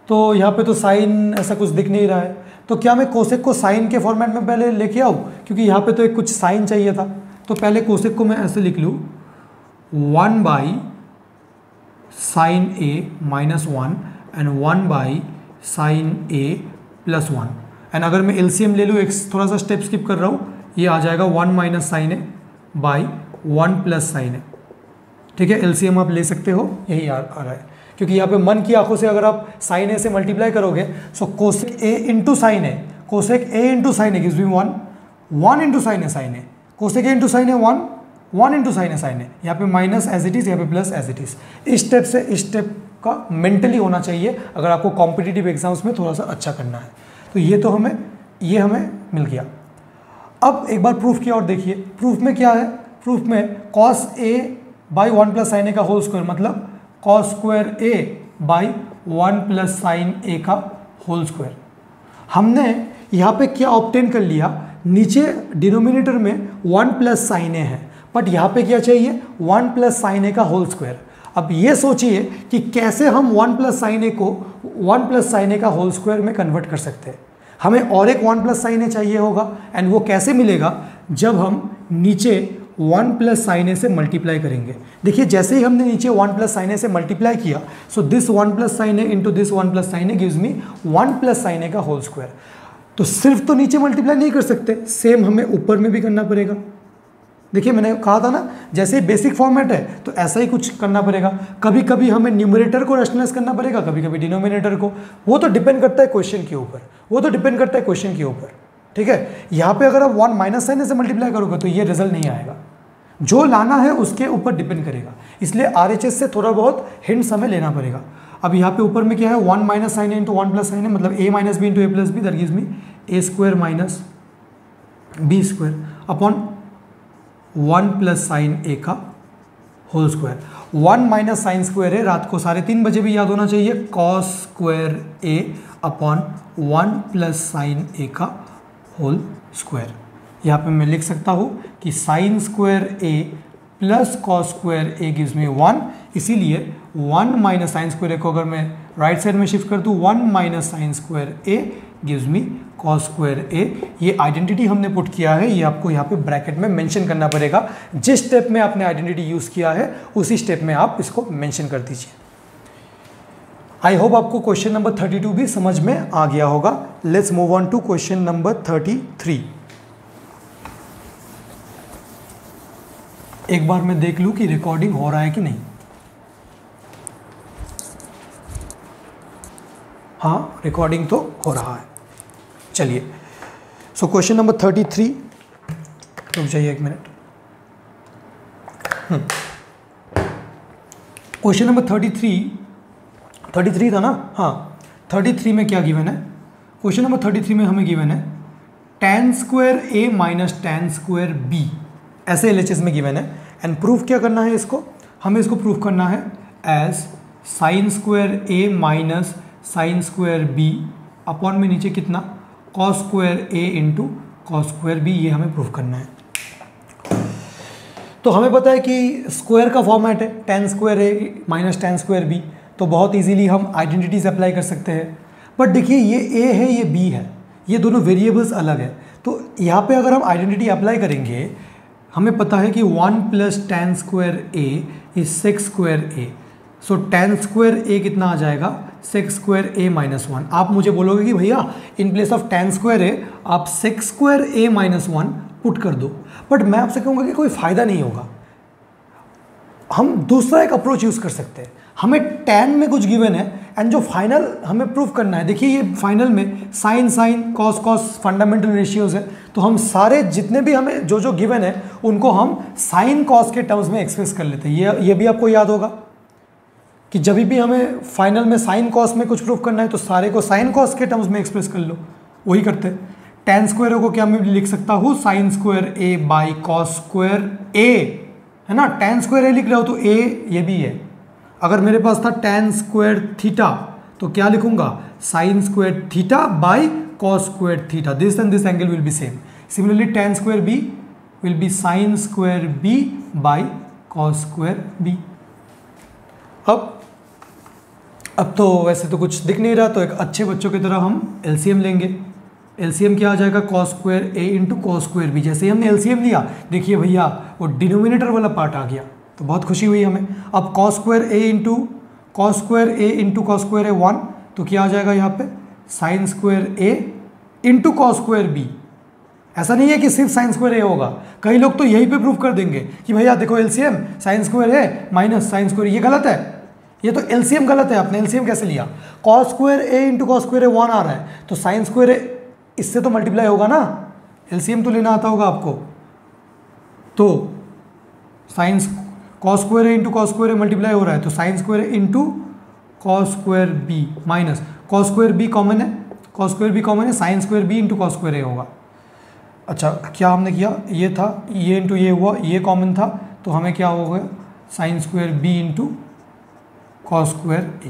तो यहाँ पे तो साइन ऐसा कुछ दिख नहीं रहा है, तो क्या मैं कोसेक को साइन के फॉर्मेट में पहले लेके आऊँ, क्योंकि यहाँ पे तो एक कुछ साइन चाहिए था। तो पहले कोसेक को मैं ऐसे लिख लूँ 1 by sine a minus 1 and 1 by sine a plus 1। And अगर मैं LCM ले लूँ, एक थोड़ा सा स्टेप स्किप कर रहा हूँ, ये आ जाएगा 1 minus sine A by 1 plus sine a, ठीक है। LCM आप ले सकते हो, यही आ रहा है, क्योंकि यहाँ पे मन की आंखों से अगर आप साइन ए से मल्टीप्लाई करोगे, so cosec a into sine a, cosec a into sine a gives me 1 into sine a, cosec a into sine A 1 into sine a, यहाँ पे माइनस एज इट इज़, यहाँ पे प्लस एज इट इज़। इस step से इस step का mentally होना चाहिए अगर आपको कॉम्पिटिटिव एग्जाम्स में थोड़ा सा अच्छा करना है। तो ये हमें मिल गया। अब एक बार प्रूफ किया और देखिए प्रूफ में क्या है। प्रूफ में cos A by 1 plus sine ए का होल स्क्वायर, मतलब cos square a by 1 plus sine ए का होल स्क्वायर। हमने यहाँ पे क्या ऑब्टेन कर लिया, नीचे डिनोमिनेटर में 1 प्लस साइन ए है, बट यहाँ पे क्या चाहिए 1 प्लस साइन ए का होल स्क्वायर। अब ये सोचिए कि कैसे हम 1 प्लस साइन ए को 1 प्लस साइन ए का होल स्क्वायर में कन्वर्ट कर सकते हैं। हमें और एक 1 प्लस साइन ए चाहिए होगा, एंड वो कैसे मिलेगा, जब हम नीचे 1 प्लस साइन ए से मल्टीप्लाई करेंगे। देखिए जैसे ही हमने नीचे 1 प्लस साइन ए से मल्टीप्लाई किया, so this 1 plus sine A into this 1 plus sine a gives me 1 plus sine ए का होल स्क्वायर। तो सिर्फ तो नीचे मल्टीप्लाई नहीं कर सकते, सेम हमें ऊपर में भी करना पड़ेगा। देखिए मैंने कहा था ना, जैसे बेसिक फॉर्मेट है तो ऐसा ही कुछ करना पड़ेगा। कभी कभी हमें न्यूमरेटर को रैशनलाइज करना पड़ेगा, कभी कभी डिनोमिनेटर को, वो तो डिपेंड करता है क्वेश्चन के ऊपर, ठीक है। यहाँ पे अगर आप 1 माइनस साइन से मल्टीप्लाई करोगे तो ये रिजल्ट नहीं आएगा, जो लाना है उसके ऊपर डिपेंड करेगा, इसलिए RHS से थोड़ा बहुत हिंट्स हमें लेना पड़ेगा। अब यहाँ पे ऊपर में क्या है, 1 माइनस साइन है इंटू 1 प्लस साइन है, मतलब a minus b into a plus B, that gives me a square minus B square upon 1 plus sine a का whole square. 1 minus sine square है, रात को 3:30 बजे भी याद होना चाहिए, cos square a upon 1 plus sine a का होल स्क्वायर। यहाँ पे मैं लिख सकता हूँ कि sine square a plus cos square a gives me 1, इसीलिए 1 माइनस साइन स्क्वायर a को अगर मैं राइट साइड में शिफ्ट कर दूँ, 1 minus sine square a gives me cos square a। ये आइडेंटिटी हमने पुट किया है, ये आपको यहाँ पे ब्रैकेट में मेंशन करना पड़ेगा। जिस स्टेप में आपने आइडेंटिटी यूज़ किया है उसी स्टेप में आप इसको मेंशन कर दीजिए। आई होप आपको क्वेश्चन नंबर 32 भी समझ में आ गया होगा। Let's move on to question number 33। एक बार मैं देख लूं कि रिकॉर्डिंग हो रहा है कि नहीं। हाँ, रिकॉर्डिंग तो हो रहा है। चलिए, सो क्वेश्चन नंबर 33, रुक जाइए एक मिनट। क्वेश्चन नंबर 33 था ना? हाँ, 33 में क्या गिवन है? क्वेश्चन नंबर 33 में हमें गिवन है tan square a minus tan square b, ऐसे LHS में गिवन है। एंड प्रूफ क्या करना है इसको? हमें इसको प्रूफ करना है as sine square a minus sine square b upon में नीचे कितना, cos square a into cos square b, ये हमें प्रूफ करना है। तो हमें पता है कि स्क्वायर का फॉर्मेट है tan square a minus tan square b, तो बहुत इजीली हम आइडेंटिटीज अप्लाई कर सकते हैं। बट देखिए, ये a है, ये b है, ये दोनों वेरिएबल्स अलग है। तो यहाँ पे अगर हम आइडेंटिटी अप्लाई करेंगे, हमें पता है कि 1 plus tan square a is 6 square a। So tan square a कितना आ जाएगा, 6 स्क्वायर a माइनस 1। आप मुझे बोलोगे कि भैया इन place of tan square a आप 6 स्क्वायर a माइनस 1 पुट कर दो, बट मैं आपसे कहूँगा कि कोई फ़ायदा नहीं होगा। हम दूसरा एक अप्रोच यूज़ कर सकते हैं। हमें tan में कुछ गिवन है एंड जो फाइनल हमें प्रूफ करना है, देखिए ये फाइनल में sine sine cos cos fundamental ratios है, तो हम सारे जितने भी हमें जो गिवन है उनको हम साइन कॉस के टर्म्स में एक्सप्रेस कर लेते हैं। ये भी आपको याद होगा कि जब भी हमें फाइनल में साइन कॉस में कुछ प्रूफ करना है तो सारे को साइन कॉस के टर्म्स में एक्सप्रेस कर लो, वही करते हैं। tan स्क्वायर को क्या मैं लिख सकता हूँ, sign square a by cos square a, है ना। tan स्क्वायर a लिख रहा हो तो a ये भी है। अगर मेरे पास था tan स्क्वायर थीटा तो क्या लिखूंगा, sign square theta by cos square theta, this and this angle will be same. Similarly tan square b will be sign square b by cos square b। अब तो वैसे तो कुछ दिख नहीं रहा, तो एक अच्छे बच्चों की तरह हम LCM लेंगे। LCM क्या आ जाएगा, cos square a into cos square b। जैसे ही हमने LCM लिया, देखिए भैया वो डिनोमिनेटर वाला पार्ट आ गया, तो बहुत खुशी हुई हमें। अब cos square a into cos square a 1, तो क्या आ जाएगा यहाँ पे, sign square a into cos square b। ऐसा नहीं है कि सिर्फ साइन स्क्वायर a होगा, कई लोग तो यही पे प्रूफ कर देंगे कि भैया देखो LCM sign square a minus sine square, ये गलत है, ये तो LCM गलत है। आपने LCM कैसे लिया, cos square a into cos square a 1 आ रहा है, तो साइन स्क्वायर a इससे तो मल्टीप्लाई होगा ना, LCM तो लेना आता होगा आपको। तो sine cos square a into cos square a multiply हो रहा है, तो sign square a into cos square b minus cos square b common है, कॉस स्क्वायर b कॉमन है, sine square b into cos square a होगा। अच्छा, क्या हमने किया, ये था, ये इंटू ये हुआ, ये कॉमन था, तो हमें क्या हो गया, sign square b into cos square a।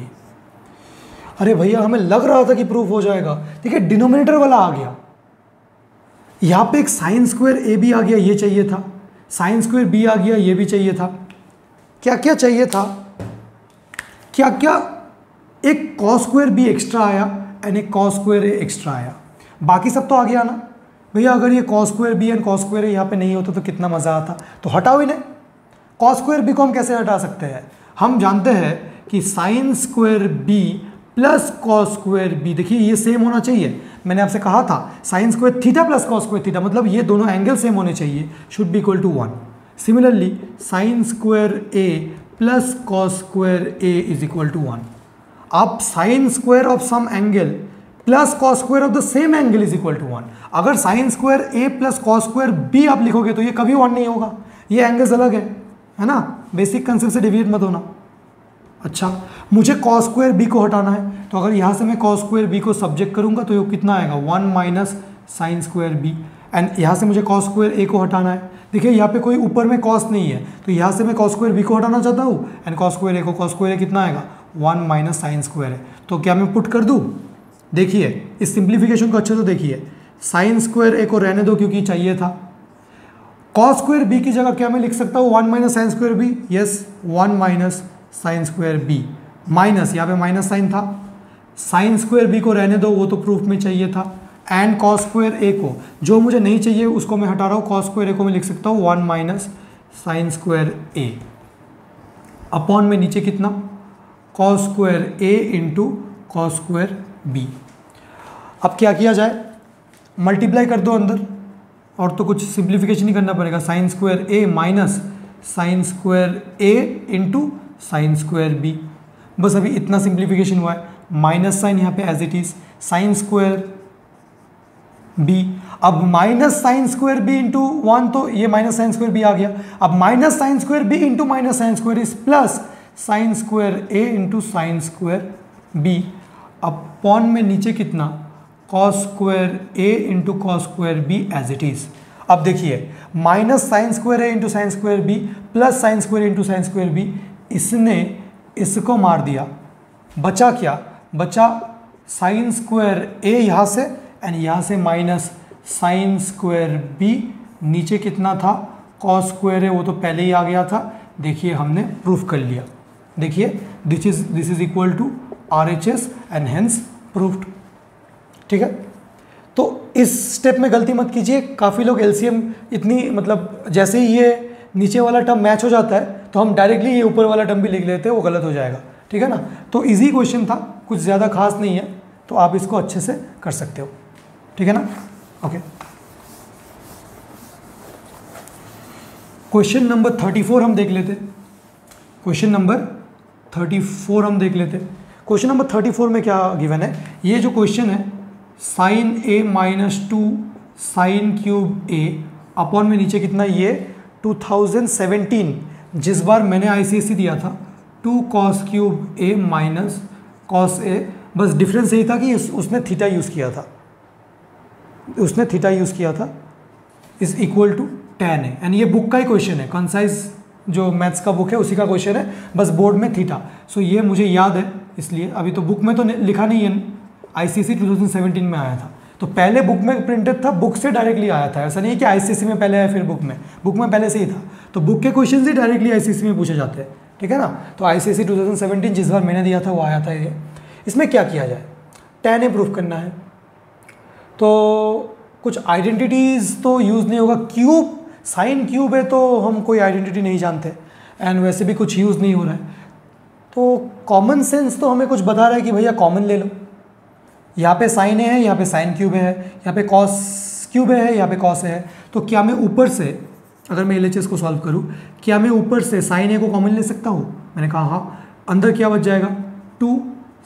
अरे भैया हमें लग रहा था कि प्रूफ हो जाएगा, देखिए डिनोमिनेटर वाला आ गया, यहाँ पे एक साइन स्क्वायर a भी आ गया, ये चाहिए था, साइन स्क्वायर b आ गया, ये भी चाहिए था। क्या क्या चाहिए था, क्या क्या, एक कॉस स्क्वायर b एक्स्ट्रा आया एंड एक कॉस स्क्वायर a एक्स्ट्रा आया, बाकी सब तो आ गया ना। भैया अगर ये cos square b and cos square a यहाँ पे नहीं होता तो कितना मज़ा आता, तो हटाओ इन्हें। कॉस स्क्वायर b को हम कैसे हटा सकते हैं, हम जानते हैं कि sine square b plus cos square b, देखिए ये सेम होना चाहिए। मैंने आपसे कहा था sine square theta plus cos square theta, मतलब ये दोनों एंगल सेम होने चाहिए, should be equal to 1। Similarly sine square a plus cos square a is equal to 1। आप sine square of some angle plus cos square of the same angle is equal to 1। अगर sine square a plus cos square b आप लिखोगे तो ये कभी 1 नहीं होगा, ये एंगल्स अलग है ना, बेसिक कंसेप्ट से डिविएट मत होना। अच्छा, मुझे कॉस स्क्वायर बी को हटाना है, तो अगर यहाँ से मैं कॉस स्क्वायर बी को सब्जेक्ट करूँगा तो ये कितना आएगा 1 minus sine square b. And यहाँ से मुझे कॉस स्क्वायर ए को हटाना है। देखिए यहाँ पे कोई ऊपर में कॉस नहीं है, तो यहाँ से मैं कॉस स्क्वायर बी को हटाना चाहता हूँ एंड कॉस स्क्वायर ए को, कॉस स्क्वायर ए कितना आएगा 1 माइनस साइन स्क्वायर है। तो क्या मैं पुट कर दूँ? देखिए इस सिंप्लीफिकेशन को अच्छे से देखिए, साइन स्क्वायर ए को रहने दो क्योंकि चाहिए था। कॉस स्क्वायर बी की जगह क्या मैं लिख सकता हूँ 1 minus sine square b, yes 1 minus sine square b, minus यहाँ पे माइनस साइन था, साइन स्क्वायर बी को रहने दो, वो तो प्रूफ में चाहिए था, एंड कॉस स्क्वायर ए को, जो मुझे नहीं चाहिए उसको मैं हटा रहा हूँ, कॉस स्क्वायर ए को मैं लिख सकता हूँ 1 माइनस साइन स्क्वायर ए अपॉन में नीचे कितना cos square a into cos square b. अब क्या किया जाए, मल्टीप्लाई कर दो अंदर, और तो कुछ सिंप्लीफिकेशन ही करना पड़ेगा, sign square A minus sine square a into sine square B. बस अभी इतना सिंप्लीफिकेशन हुआ है, माइनस साइन यहाँ पे as it is sine square b. अब minus sine square b into 1, तो ये माइनस साइन स्क्वायर बी आ गया। अब minus sine square b into minus sine square is plus sine square a into sine square b upon में नीचे कितना cos square a into cos square b as it is. अब देखिए minus sine square a into sine square b plus sine square into sine square B, इसने इसको मार दिया, बचा क्या, बचा साइन स्क्वायर ए यहाँ से एंड यहाँ से माइनस साइन स्क्वायर बी, नीचे कितना था कॉस स्क्वायर है वो तो पहले ही आ गया था। देखिए हमने प्रूफ कर लिया, देखिए this is equal to RHS and hence proofed. ठीक है, तो इस स्टेप में गलती मत कीजिए। काफ़ी लोग LCM इतनी मतलब जैसे ही ये नीचे वाला टर्म मैच हो जाता है तो हम डायरेक्टली ये ऊपर वाला टर्म भी लिख लेते हैं, वो गलत हो जाएगा। ठीक है ना, तो इजी क्वेश्चन था, कुछ ज़्यादा खास नहीं है, तो आप इसको अच्छे से कर सकते हो। ठीक है ना, ओके। क्वेश्चन नंबर 34 हम देख लेते, क्वेश्चन नंबर 34 हम देख लेते। क्वेश्चन नंबर 34 में क्या गिवन है, ये जो क्वेश्चन है sine a minus 2 sine cube A upon में नीचे कितना, ये 2017 जिस बार मैंने ICSE दिया था 2 कॉस क्यूब ए माइनस कॉस ए, बस डिफरेंस यही था कि उसने थीटा यूज़ किया था, उसने थीटा यूज़ किया था, इज इक्वल टू tan है। एंड ये बुक का ही क्वेश्चन है, कंसाइज जो मैथ्स का बुक है उसी का क्वेश्चन है, बस बोर्ड में थीटा। सो ये मुझे याद है, इसलिए अभी तो बुक में तो लिखा नहीं है, ICSE 2017 में आया था, तो पहले बुक में प्रिंटेड था, बुक से डायरेक्टली आया था, ऐसा नहीं कि ICSE में पहले आया फिर बुक में पहले से ही था। तो बुक के क्वेश्चन ही डायरेक्टली ICSE में पूछे जाते हैं। ठीक है ना, तो ICSE 2017 जिस बार मैंने दिया था वो आया था ये। इसमें क्या किया जाए, tan ए प्रूफ करना है, तो कुछ आइडेंटिटीज़ तो यूज़ नहीं होगा, क्यूब साइन क्यूब है तो हम कोई आइडेंटिटी नहीं जानते एंड वैसे भी कुछ यूज़ नहीं हो रहा है, तो कॉमन सेंस तो हमें कुछ बता रहा है कि भैया कॉमन ले लो, यहाँ पे साइन ए है, यहाँ पे साइन क्यूब है, यहाँ पे कॉस क्यूब है, यहाँ पे कॉस है। तो क्या मैं ऊपर से, अगर मैं LHS को सॉल्व करूँ, क्या मैं ऊपर से साइन ए को कॉमन ले सकता हूँ? मैंने कहा हाँ, अंदर क्या बच जाएगा 2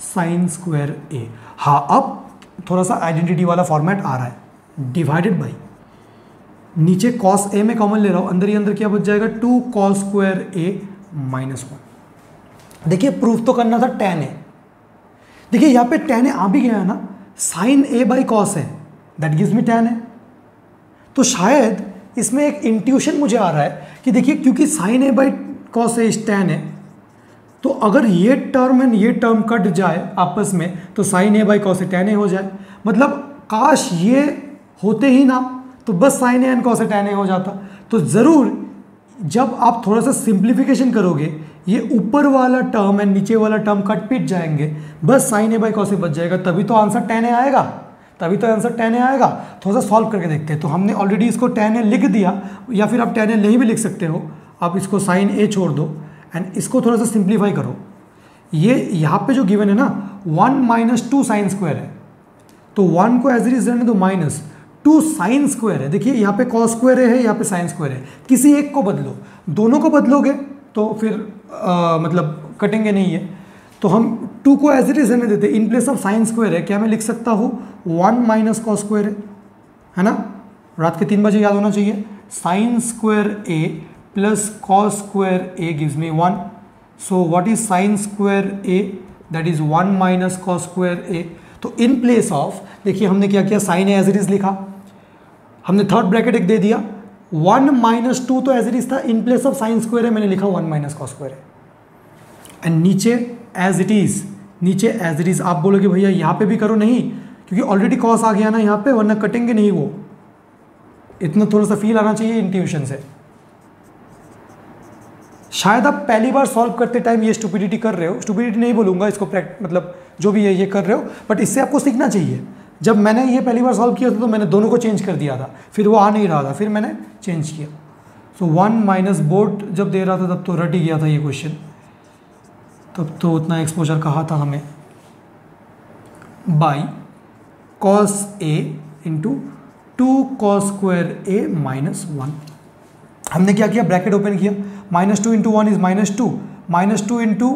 साइन स्क्वायर ए। हाँ, अब थोड़ा सा आइडेंटिटी वाला फॉर्मेट आ रहा है, डिवाइडेड बाई, नीचे कॉस ए में कॉमन ले रहा हूँ, अंदर ही अंदर क्या बच जाएगा 2 कॉस स्क्वायर ए माइनस 1। देखिए प्रूफ तो करना था tan ए, देखिए यहाँ पे tan ए आ भी गया है ना, साइन ए बाई कॉस है, that gives me tan a. तो शायद इसमें एक इंट्यूशन मुझे आ रहा है कि देखिए क्योंकि sine A by cos A is tan a, तो अगर ये टर्म एंड ये टर्म कट जाए आपस में तो sine A by cos a tan a हो जाए। मतलब काश ये होते ही ना, तो बस sine a and cos a tan a हो जाता। तो ज़रूर जब आप थोड़ा सा सिंप्लीफिकेशन करोगे, ये ऊपर वाला टर्म एंड नीचे वाला टर्म कट पीट जाएंगे, बस साइन ए बाई कॉस ए बच जाएगा, तभी तो आंसर tan ए आएगा, तभी तो आंसर tan ए आएगा। थोड़ा सा सॉल्व करके देखते हैं। तो हमने ऑलरेडी इसको tan ए लिख दिया, या फिर आप tan ए नहीं भी लिख सकते हो, आप इसको साइन ए छोड़ दो एंड इसको थोड़ा सा सिंप्लीफाई करो। ये यहाँ पे जो गिवन है ना 1 माइनस 2 साइन स्क्वायर है, तो 1 को एज इट इज रहने दो, माइनस 2 साइन स्क्वायर है। देखिए यहाँ पे कॉस स्क्वायर है, यहाँ पे साइन स्क्वायर है, किसी एक को बदलो, दोनों को बदलोगे तो फिर मतलब कटेंगे नहीं है। तो हम 2 को एज इट इज रहने देते, इन प्लेस ऑफ साइन स्क्वायर है, क्या मैं लिख सकता हूँ 1 माइनस कॉस स्क्वायर है ना, रात के 3 बजे याद होना चाहिए। Sine square a plus cos square A gives me 1, so what is sine square a, that is 1 minus cos square a. तो इन प्लेस ऑफ देखिए हमने क्या किया, sine a as it is लिखा, हमने थर्ड ब्रैकेट एक दे दिया, 1 minus 2 तो एज इट इज था, इन प्लेस ऑफ साइन स्क्वायर है मैंने लिखा 1 माइनस कॉस स्क्वायर है, एंड नीचे एज इट इज, नीचे एज इट इज। आप बोलोगे भैया यहाँ पे भी करो, नहीं क्योंकि ऑलरेडी कॉस आ गया ना यहाँ पे, वरना कटेंगे नहीं वो, इतना थोड़ा सा फील आना चाहिए इंट्यूशन से। शायद आप पहली बार सॉल्व करते टाइम ये स्टुपिडिटी कर रहे हो, स्टुपिडिटी नहीं बोलूंगा इसको, मतलब जो भी है ये कर रहे हो, बट इससे आपको सीखना चाहिए। जब मैंने ये पहली बार सॉल्व किया था तो मैंने दोनों को चेंज कर दिया था, फिर वो आ नहीं रहा था, फिर मैंने चेंज किया। सो 1 माइनस बोर्ड जब दे रहा था तब तो रट ही गया था ये क्वेश्चन, तब तो उतना एक्सपोजर कहा था हमें, by cos A into 2 cos square A minus 1। हमने क्या किया, ब्रैकेट ओपन किया, -2 into 1 is -2, -2 into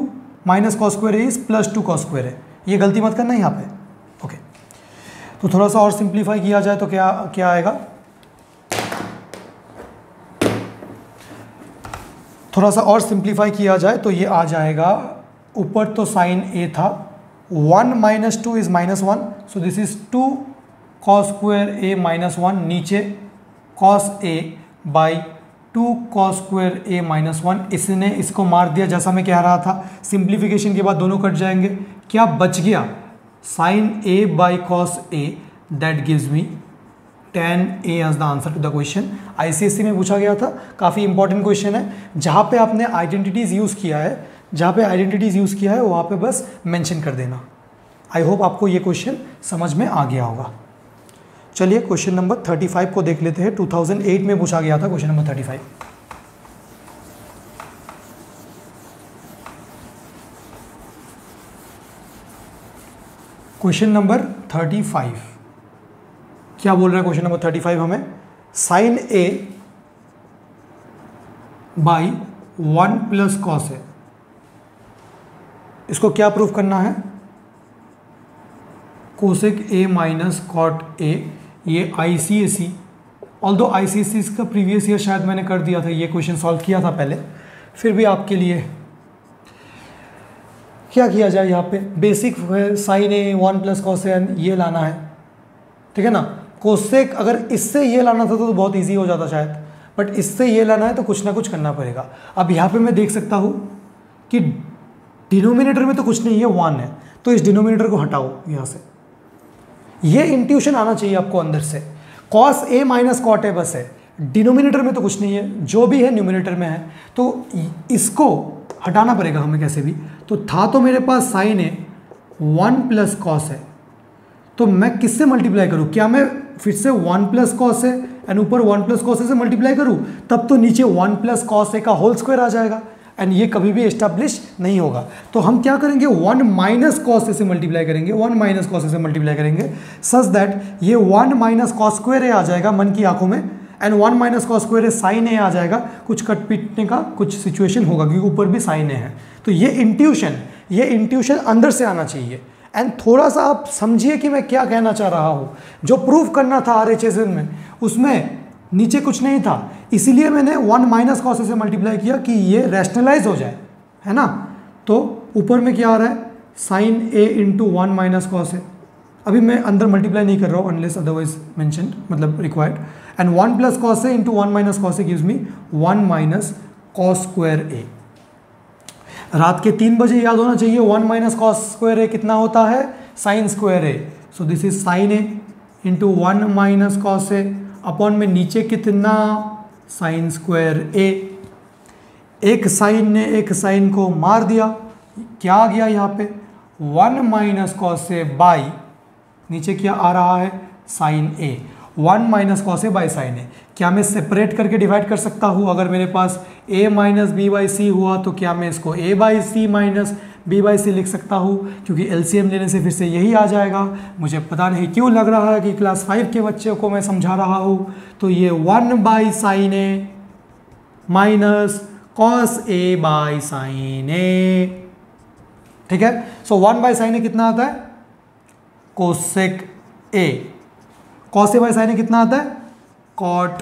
minus cos square A is +2 cos square है। ये गलती मत करना यहाँ पे, ओके। तो थोड़ा सा और सिंप्लीफाई किया जाए तो क्या क्या आएगा, थोड़ा सा और सिंप्लीफाई किया जाए तो ये आ जाएगा, ऊपर तो साइन ए था, 1 minus 2 is -1, so this is 2 cos square A minus 1, नीचे cos A by 2 cos square A minus 1। इसने इसको मार दिया, जैसा मैं कह रहा था, सिंप्लीफिकेशन के बाद दोनों कट जाएंगे, क्या बच गया, sine A by cos a, that gives me tan a as the answer to the question. ICSE में पूछा गया था, काफ़ी इंपॉर्टेंट क्वेश्चन है, जहाँ पे आपने आइडेंटिटीज़ यूज़ किया है, जहाँ पे आइडेंटिटीज़ यूज़ किया है वहाँ पे बस मेंशन कर देना। आई होप आपको ये क्वेश्चन समझ में आ गया होगा। चलिए क्वेश्चन नंबर 35 को देख लेते हैं, 2008 में पूछा गया था क्वेश्चन नंबर 35। क्वेश्चन नंबर 35 क्या बोल रहा है, क्वेश्चन नंबर 35 हमें sine A by 1 plus cos है, इसको क्या प्रूफ करना है, cosec a minus cot a. ये ICSE, ऑल्दो ICSE का प्रीवियस ईयर शायद मैंने कर दिया था, ये क्वेश्चन सॉल्व किया था पहले, फिर भी आपके लिए क्या किया जाए, यहाँ पे बेसिक साइन ए 1 प्लस कॉसेक ये लाना है, ठीक है ना। कोसेक अगर इससे ये लाना था तो बहुत इजी हो जाता शायद, बट इससे ये लाना है तो कुछ ना कुछ करना पड़ेगा। अब यहाँ पे मैं देख सकता हूँ कि डिनोमिनेटर में तो कुछ नहीं है, 1 है, तो इस डिनोमिनेटर को हटाओ यहाँ से, ये इंट्यूशन आना चाहिए आपको अंदर से, cos A minus cot a बस है, डिनोमिनेटर में तो कुछ नहीं है, जो भी है न्यूमिनेटर में है, तो इसको हटाना पड़ेगा हमें कैसे भी। तो था तो मेरे पास साइन ए 1 प्लस कॉस है, तो मैं किससे मल्टीप्लाई करूँ, क्या मैं फिर से 1 प्लस कॉस है एंड ऊपर 1 प्लस कॉस ए से मल्टीप्लाई करूँ, तब तो नीचे 1 प्लस कॉस ए का होल स्क्वायर आ जाएगा, एंड ये कभी भी एस्टैब्लिश नहीं होगा। तो हम क्या करेंगे, 1 माइनस कॉस ए से मल्टीप्लाई करेंगे, 1 माइनस कॉस ए से मल्टीप्लाई करेंगे, सच दैट ये 1 माइनस कॉस स्क्वायर ए आ जाएगा मन की आंखों में, and 1 minus cos square a sine a आ जाएगा, कुछ कट पीटने का कुछ सिचुएशन होगा क्योंकि ऊपर भी साइन ए है। तो ये इंट्यूशन अंदर से आना चाहिए, एंड थोड़ा सा आप समझिए कि मैं क्या कहना चाह रहा हूँ। जो प्रूफ करना था RHS में, उसमें नीचे कुछ नहीं था, इसीलिए मैंने 1 माइनस कॉस ए से मल्टीप्लाई किया कि ये रैशनलाइज हो जाए, है ना। तो ऊपर में क्या आ रहा है, sine A into 1 minus cos a, अभी मैं अंदर मल्टीप्लाई नहीं कर रहा हूँ अनलेस अदरवाइज मेंशन्ड, मतलब required, and 1 plus cos A into 1 minus cos A gives me 1 minus cos square a. रात के 3 बजे याद होना चाहिए, 1 माइनस कॉस स्क्वायर ए कितना होता है, sine square A, so this is sine A into 1 minus cos A upon में नीचे कितना, साइन स्क्वायर ए। एक साइन ने एक साइन को मार दिया, क्या आ गया यहाँ पे, 1 माइनस कॉस ए बाई नीचे क्या आ रहा है, sine A, 1 minus cos A by sine a. क्या मैं सेपरेट करके डिवाइड कर सकता हूँ, अगर मेरे पास a minus B by c हुआ तो क्या मैं इसको a by C minus B by सी लिख सकता हूँ, क्योंकि LCM लेने से फिर से यही आ जाएगा। मुझे पता नहीं क्यों लग रहा है कि क्लास 5 के बच्चों को मैं समझा रहा हूँ, तो ये 1 by sine a minus cos A by sine a, ठीक है। सो 1 बाई साइन ए कितना आता है, cosec a. Cos A by sine a कितना आता है, कॉट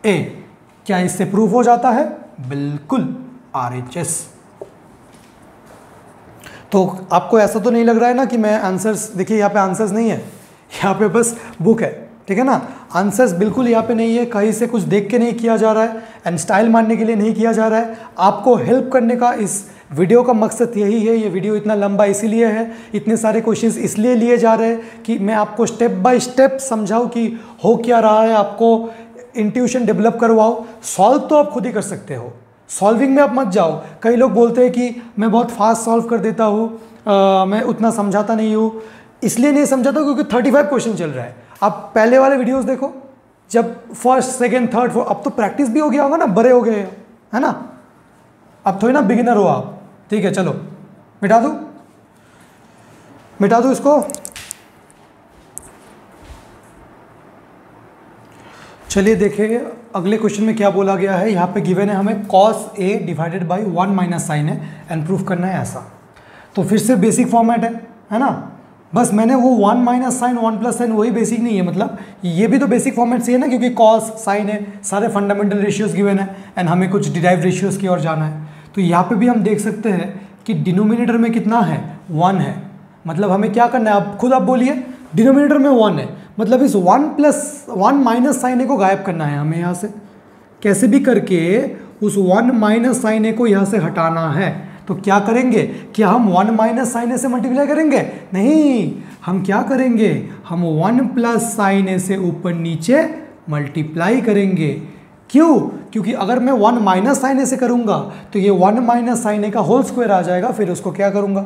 ए। क्या इससे प्रूफ हो जाता है, बिल्कुल, RHS। तो आपको ऐसा तो नहीं लग रहा है ना कि मैं आंसर्स, देखिए यहाँ पे आंसर्स नहीं है, यहाँ पे बस बुक है, ठीक है ना। आंसर्स बिल्कुल यहाँ पे नहीं है, कहीं से कुछ देख के नहीं किया जा रहा है एंड स्टाइल मारने के लिए नहीं किया जा रहा है। आपको हेल्प करने का इस वीडियो का मकसद यही है। ये वीडियो इतना लंबा इसीलिए है, इतने सारे क्वेश्चंस इसलिए लिए जा रहे हैं कि मैं आपको स्टेप बाय स्टेप समझाऊँ कि हो क्या रहा है, आपको इंट्यूशन डेवलप करवाओ। सॉल्व तो आप खुद ही कर सकते हो, सॉल्विंग में आप मत जाओ। कई लोग बोलते हैं कि मैं बहुत फास्ट सॉल्व कर देता हूँ, मैं उतना समझाता नहीं हूँ। इसलिए नहीं समझाता क्योंकि 35 क्वेश्चन चल रहा है। आप पहले वाले वीडियोस देखो, जब फर्स्ट सेकंड थर्ड फोर्थ, अब तो प्रैक्टिस भी हो गया होगा ना, बड़े हो गए है ना, अब थोड़ी ना बिगिनर हो आप। ठीक है, चलो मिटा दूँ इसको। चलिए देखिए अगले क्वेश्चन में क्या बोला गया है। यहाँ पे गिवन है हमें cos a divided by 1 minus sine है एंड प्रूफ करना है ऐसा। तो फिर से बेसिक फॉर्मेट है ना, बस मैंने वो 1 माइनस साइन 1 प्लस साइन वही बेसिक नहीं है, मतलब ये भी तो बेसिक फॉर्मेट से है ना, क्योंकि cos साइन है, सारे फंडामेंटल रेशियोज गिवन है एंड हमें कुछ डिराइव रेशियोज की ओर जाना है। तो यहाँ पे भी हम देख सकते हैं कि डिनोमिनेटर में कितना है, 1 है। मतलब हमें क्या करना है, आप खुद आप बोलिए, डिनोमिनेटर में 1 है, मतलब इस 1 माइनस साइन ए को गायब करना है हमें यहाँ से। कैसे भी करके उस 1 माइनस साइन ए को यहाँ से हटाना है। तो क्या करेंगे, क्या हम 1 माइनस साइन ए से मल्टीप्लाई करेंगे, नहीं, हम क्या करेंगे, हम 1 प्लस साइन ए से ऊपर नीचे मल्टीप्लाई करेंगे। क्यों, क्योंकि अगर मैं 1 माइनस साइन ए से करूँगा तो ये 1 माइनस साइन ए का होल स्क्वायर आ जाएगा, फिर उसको क्या करूँगा,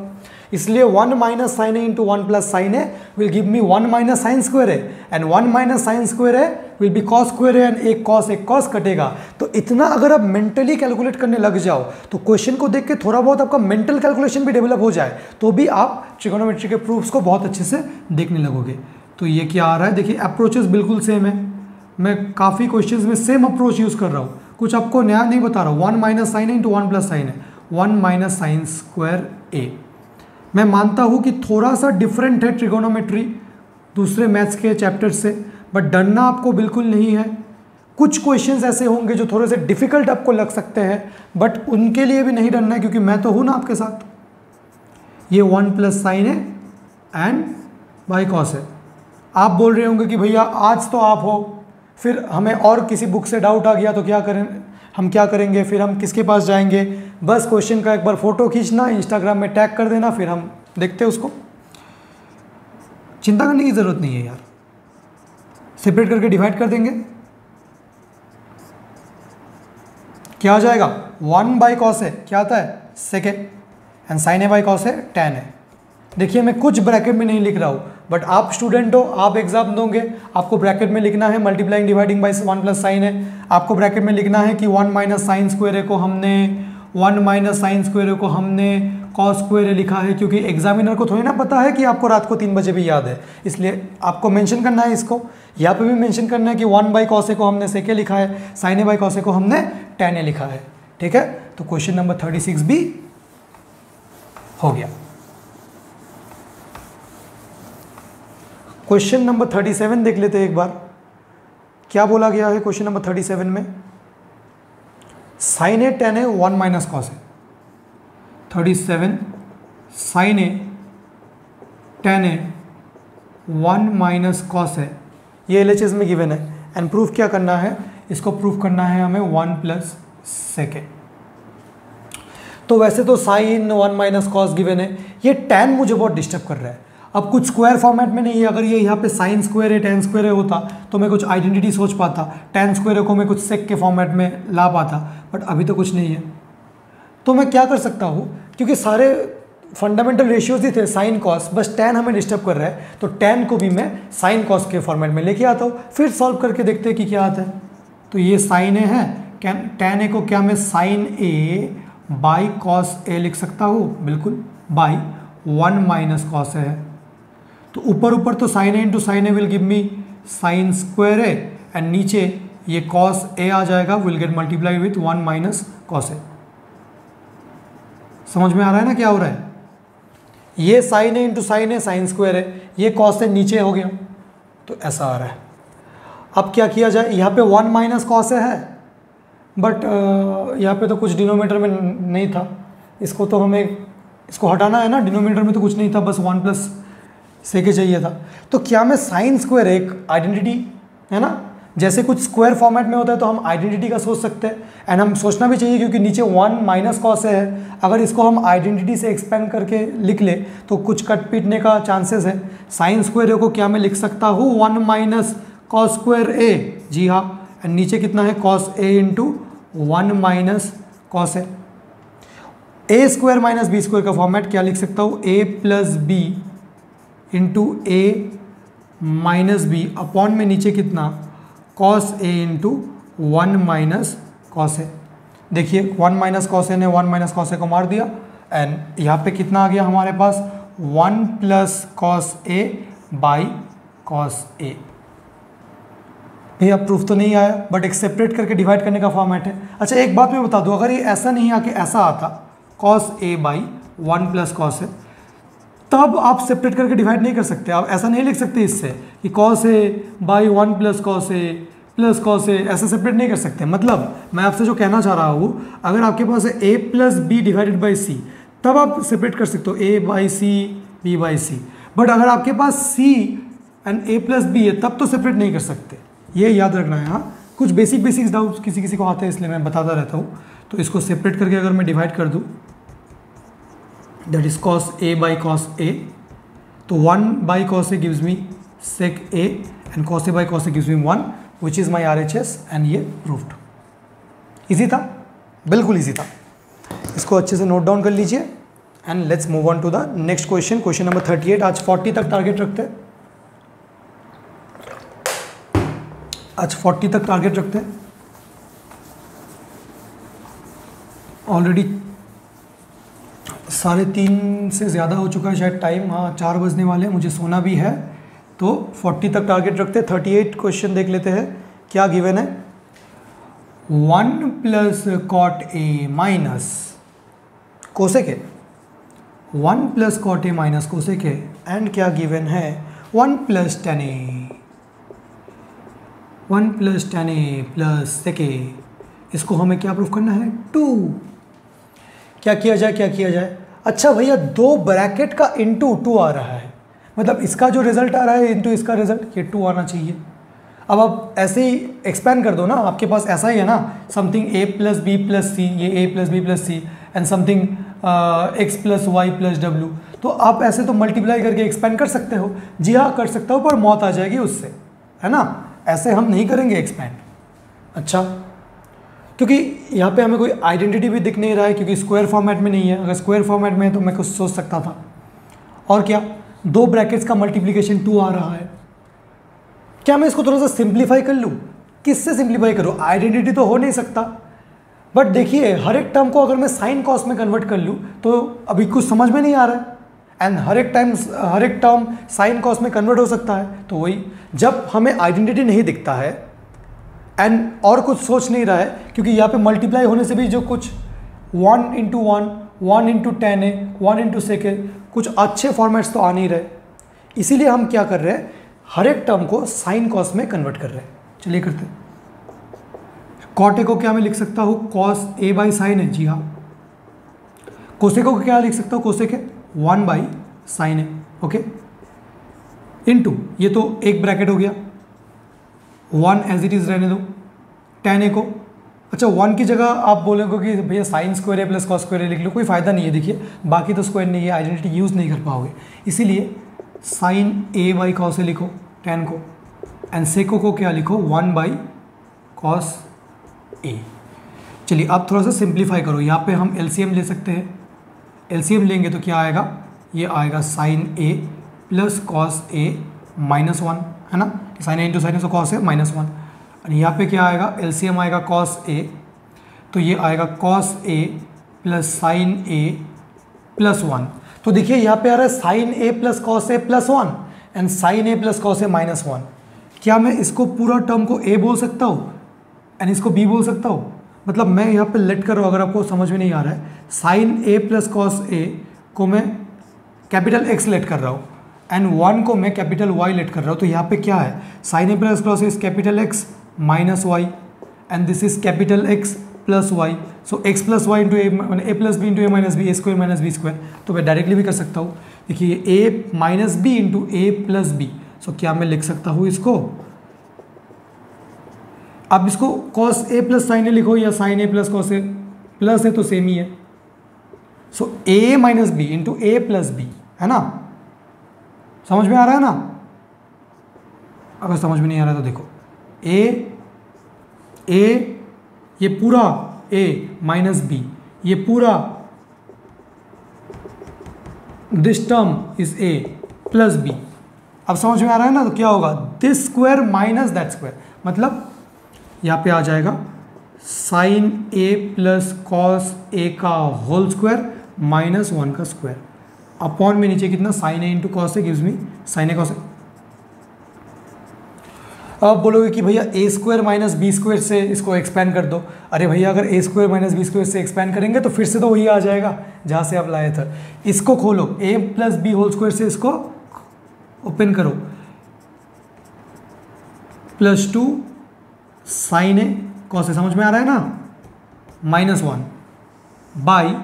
इसलिए 1 minus sine A into 1 plus sine a will give me 1 minus sine square A and 1 minus sine square a will be cos square A and एक कॉस कटेगा। तो इतना अगर आप मेंटली कैलकुलेट करने लग जाओ तो क्वेश्चन को देख के थोड़ा बहुत आपका मेंटल कैलकुलेशन भी डेवलप हो जाए तो भी आप ट्रिगोनोमेट्री के प्रूफ्स को बहुत अच्छे से देखने लगोगे। तो ये क्या आ रहा है, देखिए अप्रोचेस बिल्कुल सेम है, मैं काफ़ी क्वेश्चंस में सेम अप्रोच यूज़ कर रहा हूँ, कुछ आपको नया नहीं बता रहा हूँ। 1 माइनस साइन ए इंटू 1 प्लस साइन है, 1 माइनस साइन स्क्वायर ए। मैं मानता हूँ कि थोड़ा सा डिफरेंट है ट्रिगोनोमेट्री दूसरे मैथ्स के चैप्टर से, बट डरना आपको बिल्कुल नहीं है। कुछ क्वेश्चंस ऐसे होंगे जो थोड़े से डिफ़िकल्ट आपको लग सकते हैं, बट उनके लिए भी नहीं डरना है क्योंकि मैं तो हूँ ना आपके साथ। ये 1 प्लस साइन है एंड बाई कॉस है। आप बोल रहे होंगे कि भैया आज तो आप हो, फिर हमें और किसी बुक से डाउट आ गया तो क्या करें, हम क्या करेंगे, फिर हम किसके पास जाएंगे। बस क्वेश्चन का एक बार फोटो खींचना, इंस्टाग्राम में टैग कर देना, फिर हम देखते हैं उसको। चिंता करने की ज़रूरत नहीं है यार, सेपरेट करके डिवाइड कर देंगे, क्या आ जाएगा, 1 बाई कॉस है, क्या आता है second, and sine A by cos है tan है। देखिए मैं कुछ ब्रैकेट में नहीं लिख रहा हूँ, बट आप स्टूडेंट हो, आप एग्जाम दोगे, आपको ब्रैकेट में लिखना है multiplying dividing by 1 plus sine है, आपको ब्रैकेट में लिखना है कि 1 माइनस साइन स्क्वायर ए को हमने 1 माइनस साइन स्क्वायर ए को हमने कॉस स्क्वायर ए लिखा है, क्योंकि एग्जामिनर को थोड़ी ना पता है कि आपको रात को 3 बजे भी याद है, इसलिए आपको मेंशन करना है इसको। यहाँ पे भी मेंशन करना है कि 1 बाई कॉस ए को हमने सेके लिखा है, साइन ए बाई कॉस ए को हमने tan ए लिखा है। ठीक है, तो क्वेश्चन नंबर 36 भी हो गया। क्वेश्चन नंबर 37 देख लेते हैं एक बार, क्या बोला गया है क्वेश्चन नंबर 37 में। साइन ए tan ए 1 माइनस कॉस है, 37 साइन ए tan ए 1 माइनस कॉस है, ये LHS में गिवन है एंड प्रूफ क्या करना है, इसको प्रूफ करना है हमें 1 प्लस सेकेंड। तो वैसे तो साइन 1 माइनस कॉस गिवन है, ये tan मुझे बहुत डिस्टर्ब कर रहा है। अब कुछ स्क्वायर फॉर्मेट में नहीं है, अगर ये यहाँ पे साइन स्क्वायर है tan स्क्वायर है होता तो मैं कुछ आइडेंटिटी सोच पाता, tan स्क्वायर को मैं कुछ सेक के फॉर्मेट में ला पाता, बट अभी तो कुछ नहीं है। तो मैं क्या कर सकता हूँ, क्योंकि सारे फंडामेंटल रेशियोज ही थे साइन कॉस, बस tan हमें डिस्टर्ब कर रहा है, तो tan को भी मैं साइन कॉस के फॉर्मेट में लेके आता हूँ, फिर सॉल्व करके देखते हैं कि क्या आता है। तो ये साइन ए है, tan ए को क्या मैं साइन ए बाई कॉस ए लिख सकता हूँ, बिल्कुल, बाई 1 माइनस कॉस ए है। तो ऊपर ऊपर तो sine A into sine a will give me sine square A and नीचे ये कॉस ए आ जाएगा, will get multiply with 1 minus cos a. समझ में आ रहा है ना क्या हो रहा है। ये साइन है इंटू साइन है, साइन स्क्वायर है, ये कॉस है नीचे हो गया, तो ऐसा आ रहा है। अब क्या किया जाए, यहाँ पे 1 माइनस कॉस है, बट यहाँ पे तो कुछ डिनोमीटर में नहीं था, इसको तो हमें इसको हटाना है ना, डिनोमीटर में तो कुछ नहीं था, बस 1 प्लस सेके चाहिए था। तो क्या मैं साइन स्क्वायर एक आइडेंटिटी है ना, जैसे कुछ स्क्वायर फॉर्मेट में होता है तो हम आइडेंटिटी का सोच सकते हैं, एंड हम सोचना भी चाहिए क्योंकि नीचे 1 माइनस कॉस है, अगर इसको हम आइडेंटिटी से एक्सपेंड करके लिख ले तो कुछ कट पीटने का चांसेस है। साइन स्क्वायर ए को क्या मैं लिख सकता हूँ 1 माइनस कॉस स्क्वायर ए, जी हाँ, एंड नीचे कितना है कॉस ए इंटू 1 माइनस कॉस ए। ए स्क्वायर माइनस बी स्क्वायर का फॉर्मेट क्या लिख सकता हूँ, ए प्लस बी इंटू ए माइनस बी अपॉन में नीचे कितना cos A into 1 minus cos ए। देखिए 1 माइनस कॉस ए ने 1 माइनस कॉस ए को मार दिया, एंड यहाँ पे कितना आ गया हमारे पास 1 plus cos A by cos a. भैया प्रूफ तो नहीं आया, बट एक सेपरेट करके डिवाइड करने का फॉर्मेट है। अच्छा एक बात मैं बता दूँ, अगर ये ऐसा नहीं आके ऐसा आता cos A by 1 plus cos a, तब आप सेपरेट करके डिवाइड नहीं कर सकते, आप ऐसा नहीं लिख सकते इससे कि cos A by 1 plus cos A plus cos a, ऐसा सेपरेट नहीं कर सकते। मतलब मैं आपसे जो कहना चाह रहा हूँ, अगर आपके पास है a plus b divided by c, तब आप सेपरेट कर सकते हो a by c, b by c, but अगर आपके पास c and a plus b है तब तो सेपरेट नहीं कर सकते, ये याद रखना है। हाँ, कुछ बेसिक्स डाउट्स किसी किसी को आते हैं, इसलिए मैं बताता रहता हूँ। तो इसको सेपरेट करके अगर मैं डिवाइड कर दूँ, that is cos a by cos a, तो 1 by cos a gives me sec a and cos a by cos a gives me 1, which is my RHS, and ये proved। इजी था, बिल्कुल easy था, इसको अच्छे से नोट डाउन कर लीजिए and let's move on to the next question, question number 38। आज 40 तक टारगेट रखते हैं, आज 40 तक टारगेट रखते हैं। ऑलरेडी 3:30 से ज़्यादा हो चुका है शायद टाइम, हाँ 4 बजने वाले हैं, मुझे सोना भी है, तो 40 तक टारगेट रखते हैं। 38 क्वेश्चन देख लेते हैं, क्या गिवन है 1 plus cot A minus cosec a, 1 plus cot A minus cosec a, and क्या गिवन है 1 plus tan a, 1 plus tan a plus sec a. इसको हमें क्या प्रूफ करना है 2। क्या किया जाए, क्या किया जाए, अच्छा भैया 2 ब्रैकेट का इंटू 2 आ रहा है, मतलब इसका जो रिजल्ट आ रहा है इंटू इसका रिजल्ट, ये 2 आना चाहिए। अब आप ऐसे ही एक्सपेंड कर दो ना, आपके पास ऐसा ही है ना, something a plus b plus c, ये a plus b plus c, and something x plus y plus डब्ल्यू, तो आप ऐसे तो मल्टीप्लाई करके एक्सपेंड कर सकते हो। जी हाँ कर सकता हो, पर मौत आ जाएगी उससे, है ना, ऐसे हम नहीं करेंगे एक्सपेंड। अच्छा, क्योंकि यहाँ पे हमें कोई आइडेंटिटी भी दिख नहीं रहा है, क्योंकि स्क्वायर फॉर्मेट में नहीं है, अगर स्क्वायर फॉर्मेट में है तो मैं कुछ सोच सकता था। और क्या 2 ब्रैकेट्स का मल्टीप्लिकेशन 2 आ रहा है, क्या मैं इसको थोड़ा सा सिंप्लीफाई कर लूँ? किससे सिंप्लीफाई करूँ, आइडेंटिटी तो हो नहीं सकता, बट देखिए हर एक टर्म को अगर मैं साइन कॉस में कन्वर्ट कर लूँ तो अभी कुछ समझ में नहीं आ रहा है, एंड हर एक टर्म साइन कॉस में कन्वर्ट हो सकता है। तो वही, जब हमें आइडेंटिटी नहीं दिखता है एंड और कुछ सोच नहीं रहा है, क्योंकि यहाँ पे मल्टीप्लाई होने से भी जो कुछ 1 इंटू 1, 1 इंटू 10 है, 1 इंटू सेक है, कुछ अच्छे फॉर्मेट्स तो आ नहीं रहे, इसीलिए हम क्या कर रहे हैं, हर एक टर्म को साइन कॉस में कन्वर्ट कर रहे हैं। चलिए करते हैं। कॉट ए को क्या मैं लिख सकता हूँ, कॉस ए बाई साइन है, जी हाँ। कोसेक को क्या लिख सकता हूँ, कोसेक है 1 बाई साइन है, ओके, इनटू ये तो एक ब्रैकेट हो गया, 1 एज इट इज़ रहने दो, tan ए को, अच्छा 1 की जगह आप बोलोगे कि भैया sign square a plus cos square ए लिख लो, कोई फ़ायदा नहीं है। देखिए बाकी तो स्क्वायर नहीं है, आइडेंटिटी यूज़ नहीं कर पाओगे, इसीलिए साइन ए बाई कॉस ए लिखो tan को, एंड सेको को क्या लिखो 1 बाई कॉस ए। चलिए अब थोड़ा सा सिंप्लीफाई करो, यहाँ पे हम एलसीएम ले सकते हैं, एलसीएम लेंगे तो क्या आएगा, ये आएगा sign a plus cos A minus 1, है ना, साइन ए इंटू साइन ए, तो कॉस ए माइनस 1, और यहाँ पे क्या आएगा, एलसीएम आएगा कॉस ए, तो ये आएगा cos A plus sine a plus 1। तो देखिए यहाँ पे आ रहा है sine a plus cos A plus 1 and sine a plus cos A minus 1। क्या मैं इसको पूरा टर्म को ए बोल सकता हूँ एंड इसको बी बोल सकता हूँ? मतलब मैं यहाँ पे लेट करो, अगर आपको समझ में नहीं आ रहा है, साइन ए प्लस कॉस ए को मैं कैपिटल एक्स लेट कर रहा हूँ एंड 1 को मैं कैपिटल वाई लेट कर रहा हूँ, तो यहाँ पे क्या है, sine a plus cos is capital X minus Y and this is capital X plus Y. So X plus Y into a plus B into A minus B, a square minus B square. तो मैं directly भी कर सकता हूँ. देखिए a minus b into a plus b. So क्या मैं लिख सकता हूँ इसको, अब इसको cos A plus sine a लिखो या sine a plus cos A, plus है तो सेम ही है. सो ए minus b into a plus b, है ना, समझ में आ रहा है ना. अगर समझ में नहीं आ रहा तो देखो, ए ये पूरा a माइनस बी, ये पूरा this term is a plus b. अब समझ में आ रहा है ना. तो क्या होगा, this square minus that square, मतलब यहाँ पे आ जाएगा sine a plus cos a का होल स्क्वायर माइनस 1 का स्क्वायर अपॉन में नीचे कितना, sine a into cos a gives me sine a cos a. अब बोलोगे कि भैया a square minus B square से इसको एक्सपैंड कर दो. अरे भैया अगर a square minus B square से एक्सपैंड करेंगे तो फिर से तो वही आ जाएगा जहाँ से आप लाए थे. इसको खोलो, a plus b whole square से इसको ओपन करो, plus 2 sine a cos a, समझ में आ रहा है ना, minus 1 by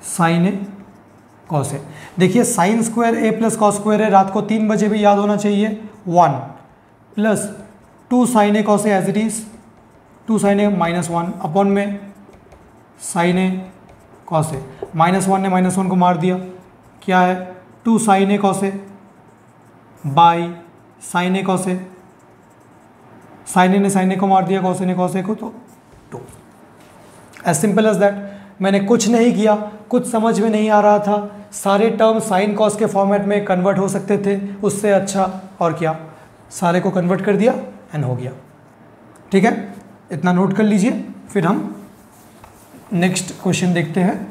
sine a cos ए. देखिए sine square a plus cos square है, रात को 3 बजे भी याद होना चाहिए. 1 plus 2 sine a cos a as it is, 2 sine a minus 1 upon में sine a cos A. Minus 1 ने माइनस 1 को मार दिया, क्या है 2 sine a cos A by sine a cos a. Sine ए ने साइन ए को मार दिया, कॉस ए ने कॉस ए को, तो 2. As simple as that. मैंने कुछ नहीं किया, कुछ समझ में नहीं आ रहा था, सारे टर्म साइन कॉस के फॉर्मेट में कन्वर्ट हो सकते थे, उससे अच्छा और क्या, सारे को कन्वर्ट कर दिया एंड हो गया. ठीक है, इतना नोट कर लीजिए. फिर हम नेक्स्ट क्वेश्चन देखते हैं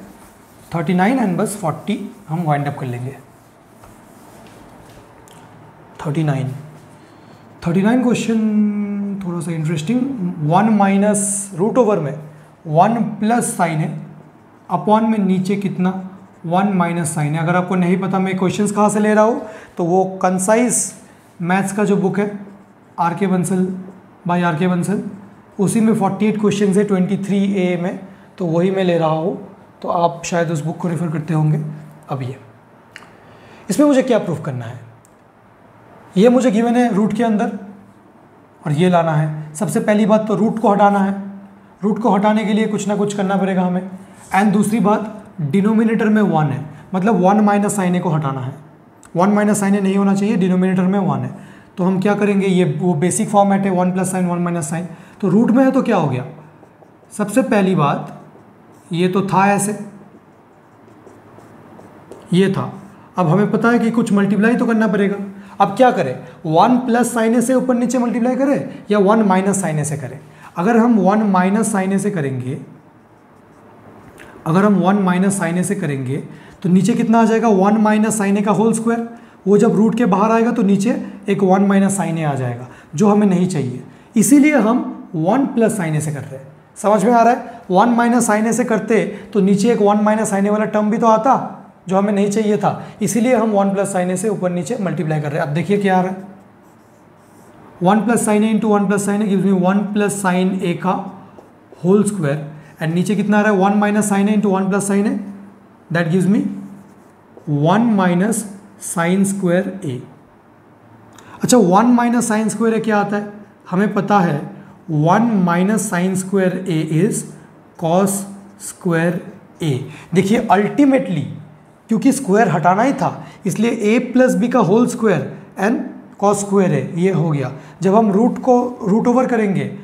39 एंड बस 40 हम वाइंड अप कर लेंगे. 39 क्वेश्चन थोड़ा सा इंटरेस्टिंग. 1 माइनस रूट ओवर में 1 प्लस साइन है अपॉन में नीचे कितना 1 माइनस साइन है. अगर आपको नहीं पता मैं क्वेश्चंस कहाँ से ले रहा हूँ तो वो कंसाइज मैथ्स का जो बुक है आर के बंसल बाय आर के बंसल, उसी में 48 क्वेश्चंस है 23A में, तो वही मैं ले रहा हूँ. तो आप शायद उस बुक को रेफ़र करते होंगे. अब ये इसमें मुझे क्या प्रूफ करना है, ये मुझे गिवन है रूट के अंदर और ये लाना है. सबसे पहली बात तो रूट को हटाना है. रूट को हटाने के लिए कुछ ना कुछ करना पड़ेगा हमें. एंड दूसरी बात, डिनोमिनेटर में 1 है, मतलब 1 माइनस साइन ए को हटाना है. 1 माइनस साइन ए नहीं होना चाहिए, डिनोमिनेटर में 1 है. तो हम क्या करेंगे, ये वो बेसिक फॉर्मेट है 1 प्लस साइन 1 माइनस साइन. तो रूट में है तो क्या हो गया, सबसे पहली बात ये तो था ऐसे, ये था. अब हमें पता है कि कुछ मल्टीप्लाई तो करना पड़ेगा. अब क्या करें, 1 प्लस साइन ए से ऊपर नीचे मल्टीप्लाई करें या 1 माइनस साइन ए से करें. अगर हम 1 माइनस साइन ए से करेंगे, अगर हम 1 माइनस साइन ए से करेंगे तो नीचे कितना आ जाएगा, 1 माइनस साइन ए का होल स्क्वायर. वो जब रूट के बाहर आएगा तो नीचे एक 1 माइनस साइन ए आ जाएगा, जो हमें नहीं चाहिए. इसीलिए हम 1 प्लस साइन ए से कर रहे हैं. समझ में आ रहा है. 1 माइनस साइन ए से करते तो नीचे एक 1 माइनस साइन ए वाला टर्म भी तो आता, जो हमें नहीं चाहिए था. इसीलिए हम 1 प्लस साइन ए से ऊपर नीचे मल्टीप्लाई कर रहे हैं. अब देखिए क्या आ रहा है, 1 plus sine A into 1 plus sine a gives me 1 plus sine ए का होल स्क्वायर. एंड नीचे कितना आ रहा है, 1 minus sine A into 1 plus sine a, that gives me 1 minus sine square ए. अच्छा, 1 माइनस साइन स्क्वायर ए क्या आता है, हमें पता है 1 minus sine square A is cos square a. देखिए अल्टीमेटली क्योंकि स्क्वायर हटाना ही था, इसलिए ए प्लस बी का whole square and cos square a ये हो गया. जब हम रूट को रूट ओवर करेंगे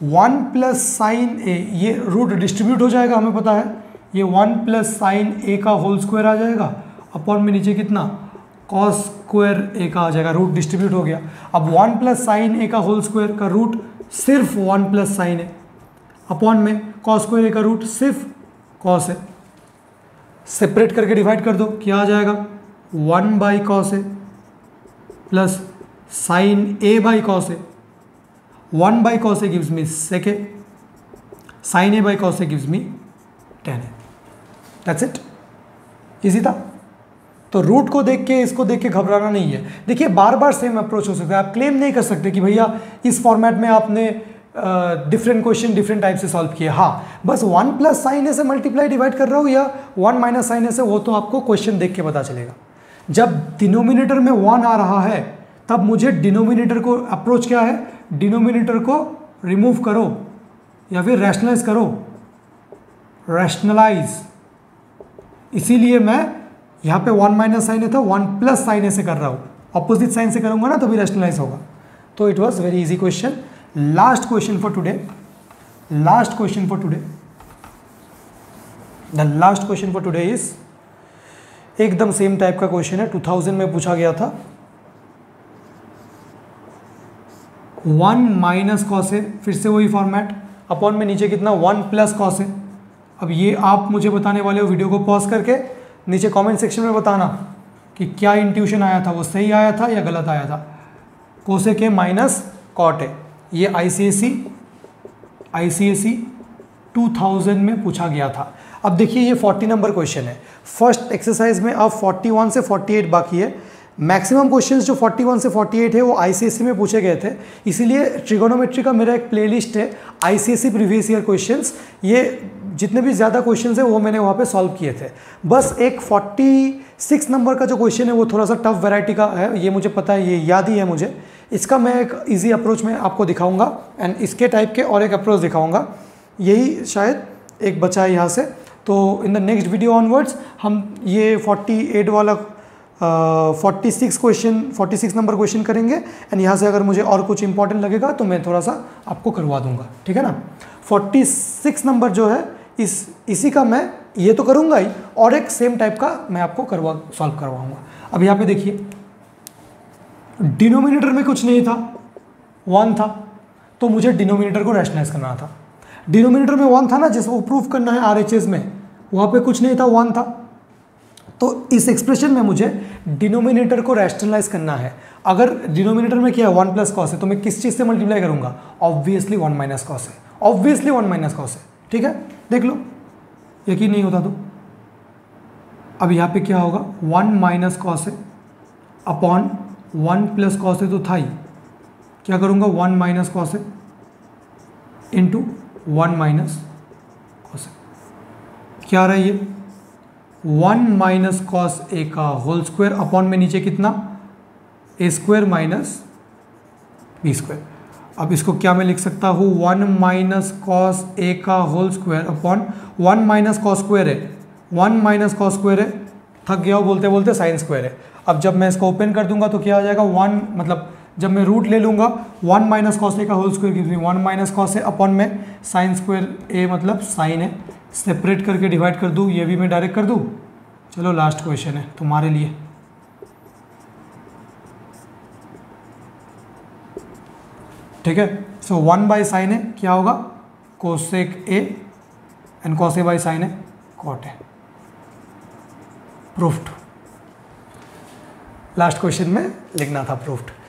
1 प्लस साइन ए, ये रूट डिस्ट्रीब्यूट हो जाएगा, हमें पता है ये 1 प्लस साइन ए का होल स्क्वायर आ जाएगा अपॉन में नीचे कितना कॉस स्क्वायर ए का आ जाएगा. रूट डिस्ट्रीब्यूट हो गया. अब 1 प्लस साइन ए का होल स्क्वायर का रूट सिर्फ 1 प्लस साइन ए अपॉन में कॉस स्क्वायर ए का रूट सिर्फ कॉस ए. सेपरेट करके डिवाइड कर दो, क्या आ जाएगा 1 by cos A plus sine A by cos A. 1 by cos A gives me sec A, sine A by cos A gives me tan a. That's it. Easy था. तो root को देख के इसको देख के घबराना नहीं है। देखिए बार बार सेम अप्रोच हो सकता है, आप क्लेम नहीं कर सकते कि भैया इस फॉर्मेट में आपने डिफरेंट क्वेश्चन डिफरेंट टाइप से सॉल्व किए। हाँ, बस 1 प्लस साइन ए से मल्टीप्लाई डिवाइड कर रहा हूँ या 1 माइनस साइन ए से, वो तो आपको क्वेश्चन देख के पता चलेगा। जब डिनोमिनेटर में 1 आ रहा है तब मुझे डिनोमिनेटर को अप्रोच क्या है, डिनोमिनेटर को रिमूव करो या फिर रैशनलाइज करो, रैशनलाइज। इसीलिए मैं यहाँ पे 1 माइनस साइन ए था 1 प्लस साइन ए से कर रहा हूँ, अपोजिट साइन से करूँगा ना तो भी रैशनलाइज होगा। तो it was very easy question. Last question for today, last question for today, the last question for today is एकदम सेम टाइप का क्वेश्चन है, 2000 में पूछा गया था। 1 माइनस कॉस है, फिर से वही फॉर्मेट, अपॉन में नीचे कितना 1 प्लस कॉस है। अब ये आप मुझे बताने वाले हो, वीडियो को पॉज करके नीचे कमेंट सेक्शन में बताना कि क्या इंट्यूशन आया था, वो सही आया था या गलत आया था। कोसेक है माइनस कॉट है, ये आईसीएसई 2000 में पूछा गया था। अब देखिए ये 40 नंबर क्वेश्चन है। फर्स्ट एक्सरसाइज में अब 41 से 48 बाकी है। मैक्सिमम क्वेश्चंस जो 41 से 48 है वो आईसीएसई में पूछे गए थे, इसीलिए ट्रिगोनोमेट्री का मेरा एक प्लेलिस्ट है आईसीएसई प्रीवियस ईयर क्वेश्चंस। ये जितने भी ज़्यादा क्वेश्चंस है वो मैंने वहाँ पे सॉल्व किए थे। बस एक 46 नंबर का जो क्वेश्चन है वो थोड़ा सा टफ वैरायटी का है, ये मुझे पता है, ये याद ही है मुझे। इसका मैं एक ईजी अप्रोच में आपको दिखाऊंगा एंड इसके टाइप के और एक अप्रोच दिखाऊंगा। यही शायद एक बचा है यहाँ से। तो in the next video onwards हम ये 48 वाला 46 नंबर क्वेश्चन करेंगे एंड यहाँ से अगर मुझे और कुछ इंपॉर्टेंट लगेगा तो मैं थोड़ा सा आपको करवा दूंगा, ठीक है ना। 46 नंबर जो है इसी का मैं ये तो करूँगा ही, और एक सेम टाइप का मैं आपको सॉल्व करवाऊँगा। अब यहाँ पे देखिए डिनोमिनेटर में कुछ नहीं था, 1 था, तो मुझे डिनोमिनेटर को रैशनलाइज करना था। डिनोमिनेटर में 1 था ना, जिसको प्रूफ करना है आरएचएस में, वहाँ पे कुछ नहीं था, 1 था। तो इस एक्सप्रेशन में मुझे डिनोमिनेटर को रैशनलाइज करना है। अगर डिनोमिनेटर में क्या है 1 प्लस कॉस है, तो मैं किस चीज़ से मल्टीप्लाई करूँगा, ऑब्वियसली 1 माइनस कॉस है, ऑब्वियसली 1 माइनस कॉस है, ठीक है। देख लो, यकीन नहीं होता तो अब यहाँ पे क्या होगा, 1 माइनस कॉस है अपॉन 1 प्लस कॉस है, तो था ही, क्या करूँगा 1 माइनस कॉस है इंटू 1 माइनस कॉस है। क्या आ रहा है ये 1 माइनस कॉस ए का होल स्क्वायर अपॉन में नीचे कितना ए स्क्वायर माइनस बी स्क्वायर। अब इसको क्या मैं लिख सकता हूँ 1 माइनस कॉस ए का whole square upon 1 minus cos square है, 1 माइनस कॉस स्क्वायर है, थक गया हो बोलते बोलते, साइन स्क्वायर है। अब जब मैं इसको ओपन कर दूंगा तो क्या हो जाएगा 1, मतलब जब मैं रूट ले लूँगा 1 माइनस कॉस ए का होल स्क्वायर की 1 माइनस कॉस ए अपॉन में साइन स्क्वायर ए मतलब साइन है, सेपरेट करके डिवाइड कर दूँ, ये भी मैं डायरेक्ट कर दूँ। चलो लास्ट क्वेश्चन है तुम्हारे लिए, ठीक है। सो 1 बाई साइन है क्या होगा cosec a and cos A by sign है कॉट है, प्रूफ्ड। लास्ट क्वेश्चन में लिखना था प्रूफ्ड।